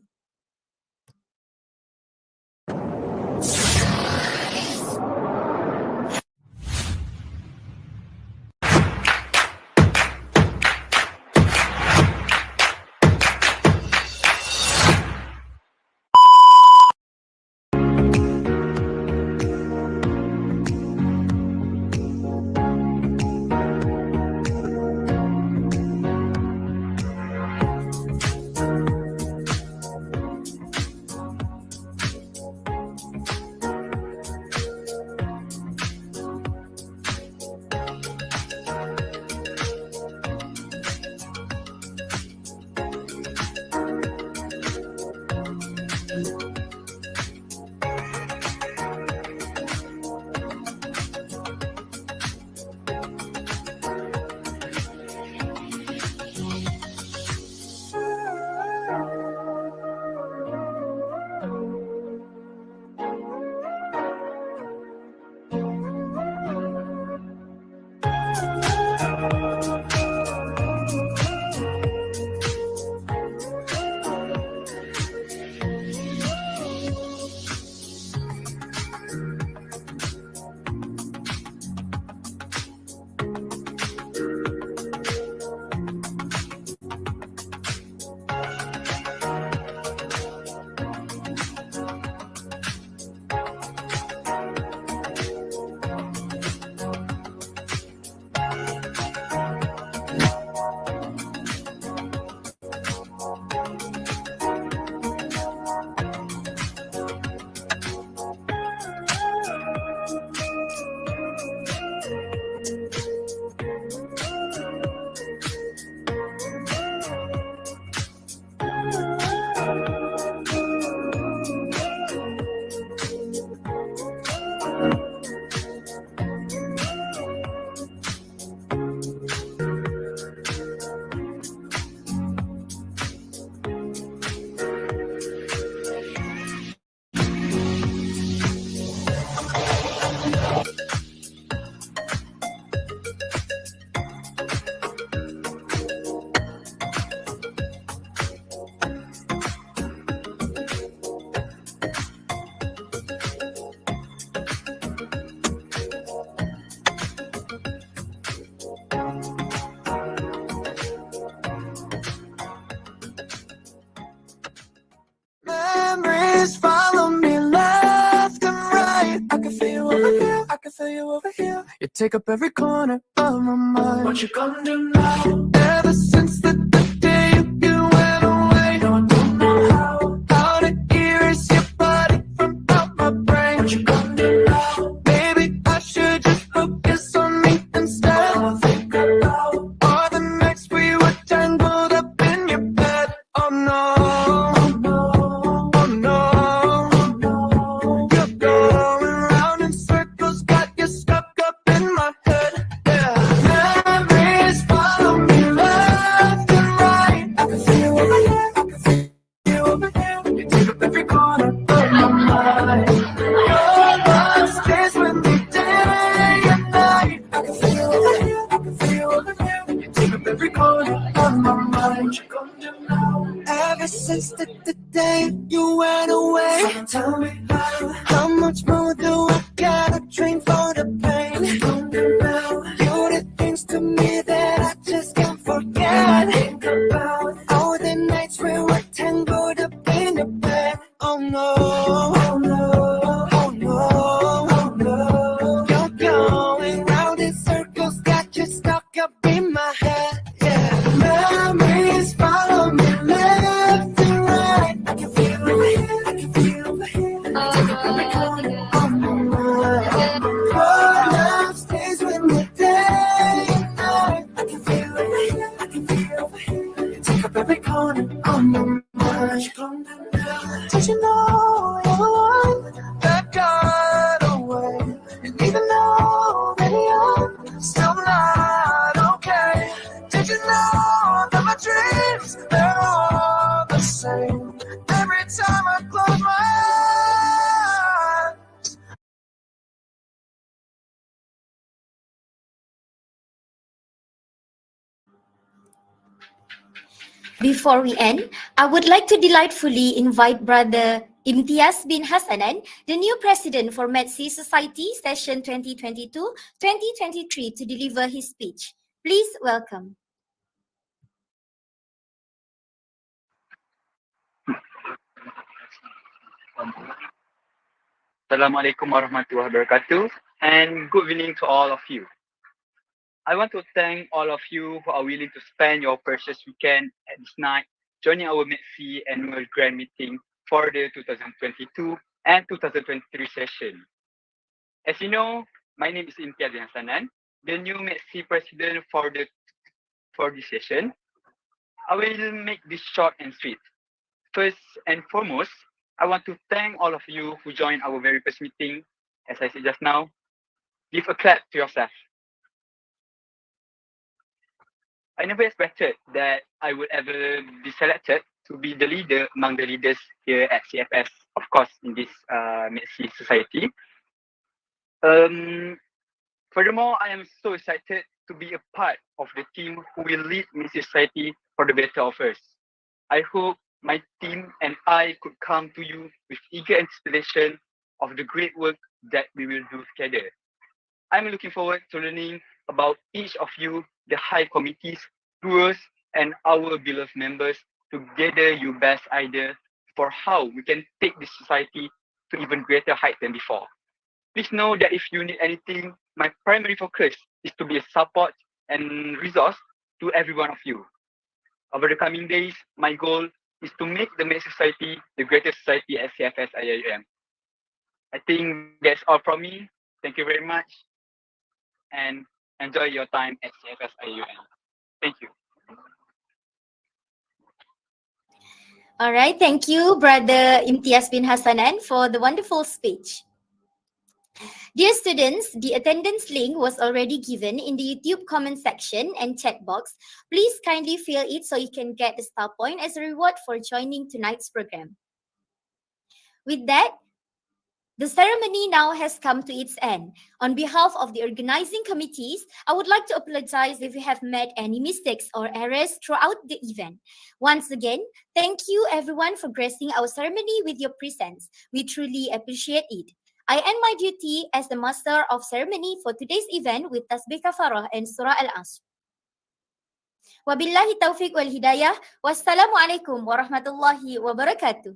Memories follow me left and right. I can feel you over here, I can feel you over here. You take up every corner of my mind. What you gonna do now? Ever since the day you went away, no, I don't know how to erase your body from out my brain. What you gonna do now? Maybe I should just focus on me instead. All I think about are the nights we were tangled up in your bed. Oh no. Stuck up in my head, yeah. Memories follow me left and since the day you went away. Tell me how much more do I gotta drink for the pain? You did things to me that I just can't forget. Think about all the nights we were tangled up in the bed. Oh no, oh no, oh no, oh no. You're going round in circles, got you stuck up in my head. Yeah, memories follow me left and right. I can feel it, I can feel it. Every corner of my mind. Your love stays with me day and night. I can feel it, I can feel it. Take up every corner of my mind. Did you know you're the one that got away? And even though that you're still not okay, did you know that my dreams, they're all the same? Every time I close my eyes.
Before we end, I would like to delightfully invite Brother Imtiaz bin Hassanan, the new president for Medcy Society Session 2022-2023, to deliver his speech. Please welcome.
Assalamualaikum warahmatullahi wabarakatuh, and good evening to all of you. I want to thank all of you who are willing to spend your precious weekend at this night joining our Medcy Annual Grand Meeting for the 2022 and 2023 session. As you know, my name is Imtiaz bin Hassanan, the new Medcy president for this session. I will make this short and sweet. First and foremost, I want to thank all of you who joined our very first meeting. As I said just now, give a clap to yourself. I never expected that I would ever be selected to be the leader among the leaders here at CFS, of course, in this Medcy Society. Furthermore, I am so excited to be a part of the team who will lead Medcy Society for the better of us. I hope my team and I could come to you with eager anticipation of the great work that we will do together. I'm looking forward to learning about each of you, the high committees, doers, and our beloved members to gather your best idea for how we can take this society to even greater height than before. Please know that if you need anything, my primary focus is to be a support and resource to every one of you. Over the coming days, my goal is to make the Medcy Society the greatest society at CFS IIUM. I think that's all from me. Thank you very much, and enjoy your time at CFS IIUM. Thank you.
All right, thank you, Brother Imtiaz bin Hassanan, for the wonderful speech. Dear students, the attendance link was already given in the YouTube comment section and chat box. Please kindly fill it so you can get the star point as a reward for joining tonight's program. With that, the ceremony now has come to its end. On behalf of the organizing committees, I would like to apologize if we have made any mistakes or errors throughout the event. Once again, thank you everyone for gracing our ceremony with your presence. We truly appreciate it. I end my duty as the master of ceremony for today's event with Tasbih Kafarah and Surah Al-Asr. Wabillahi taufiq wal hidayah. Wassalamualaikum warahmatullahi wabarakatuh.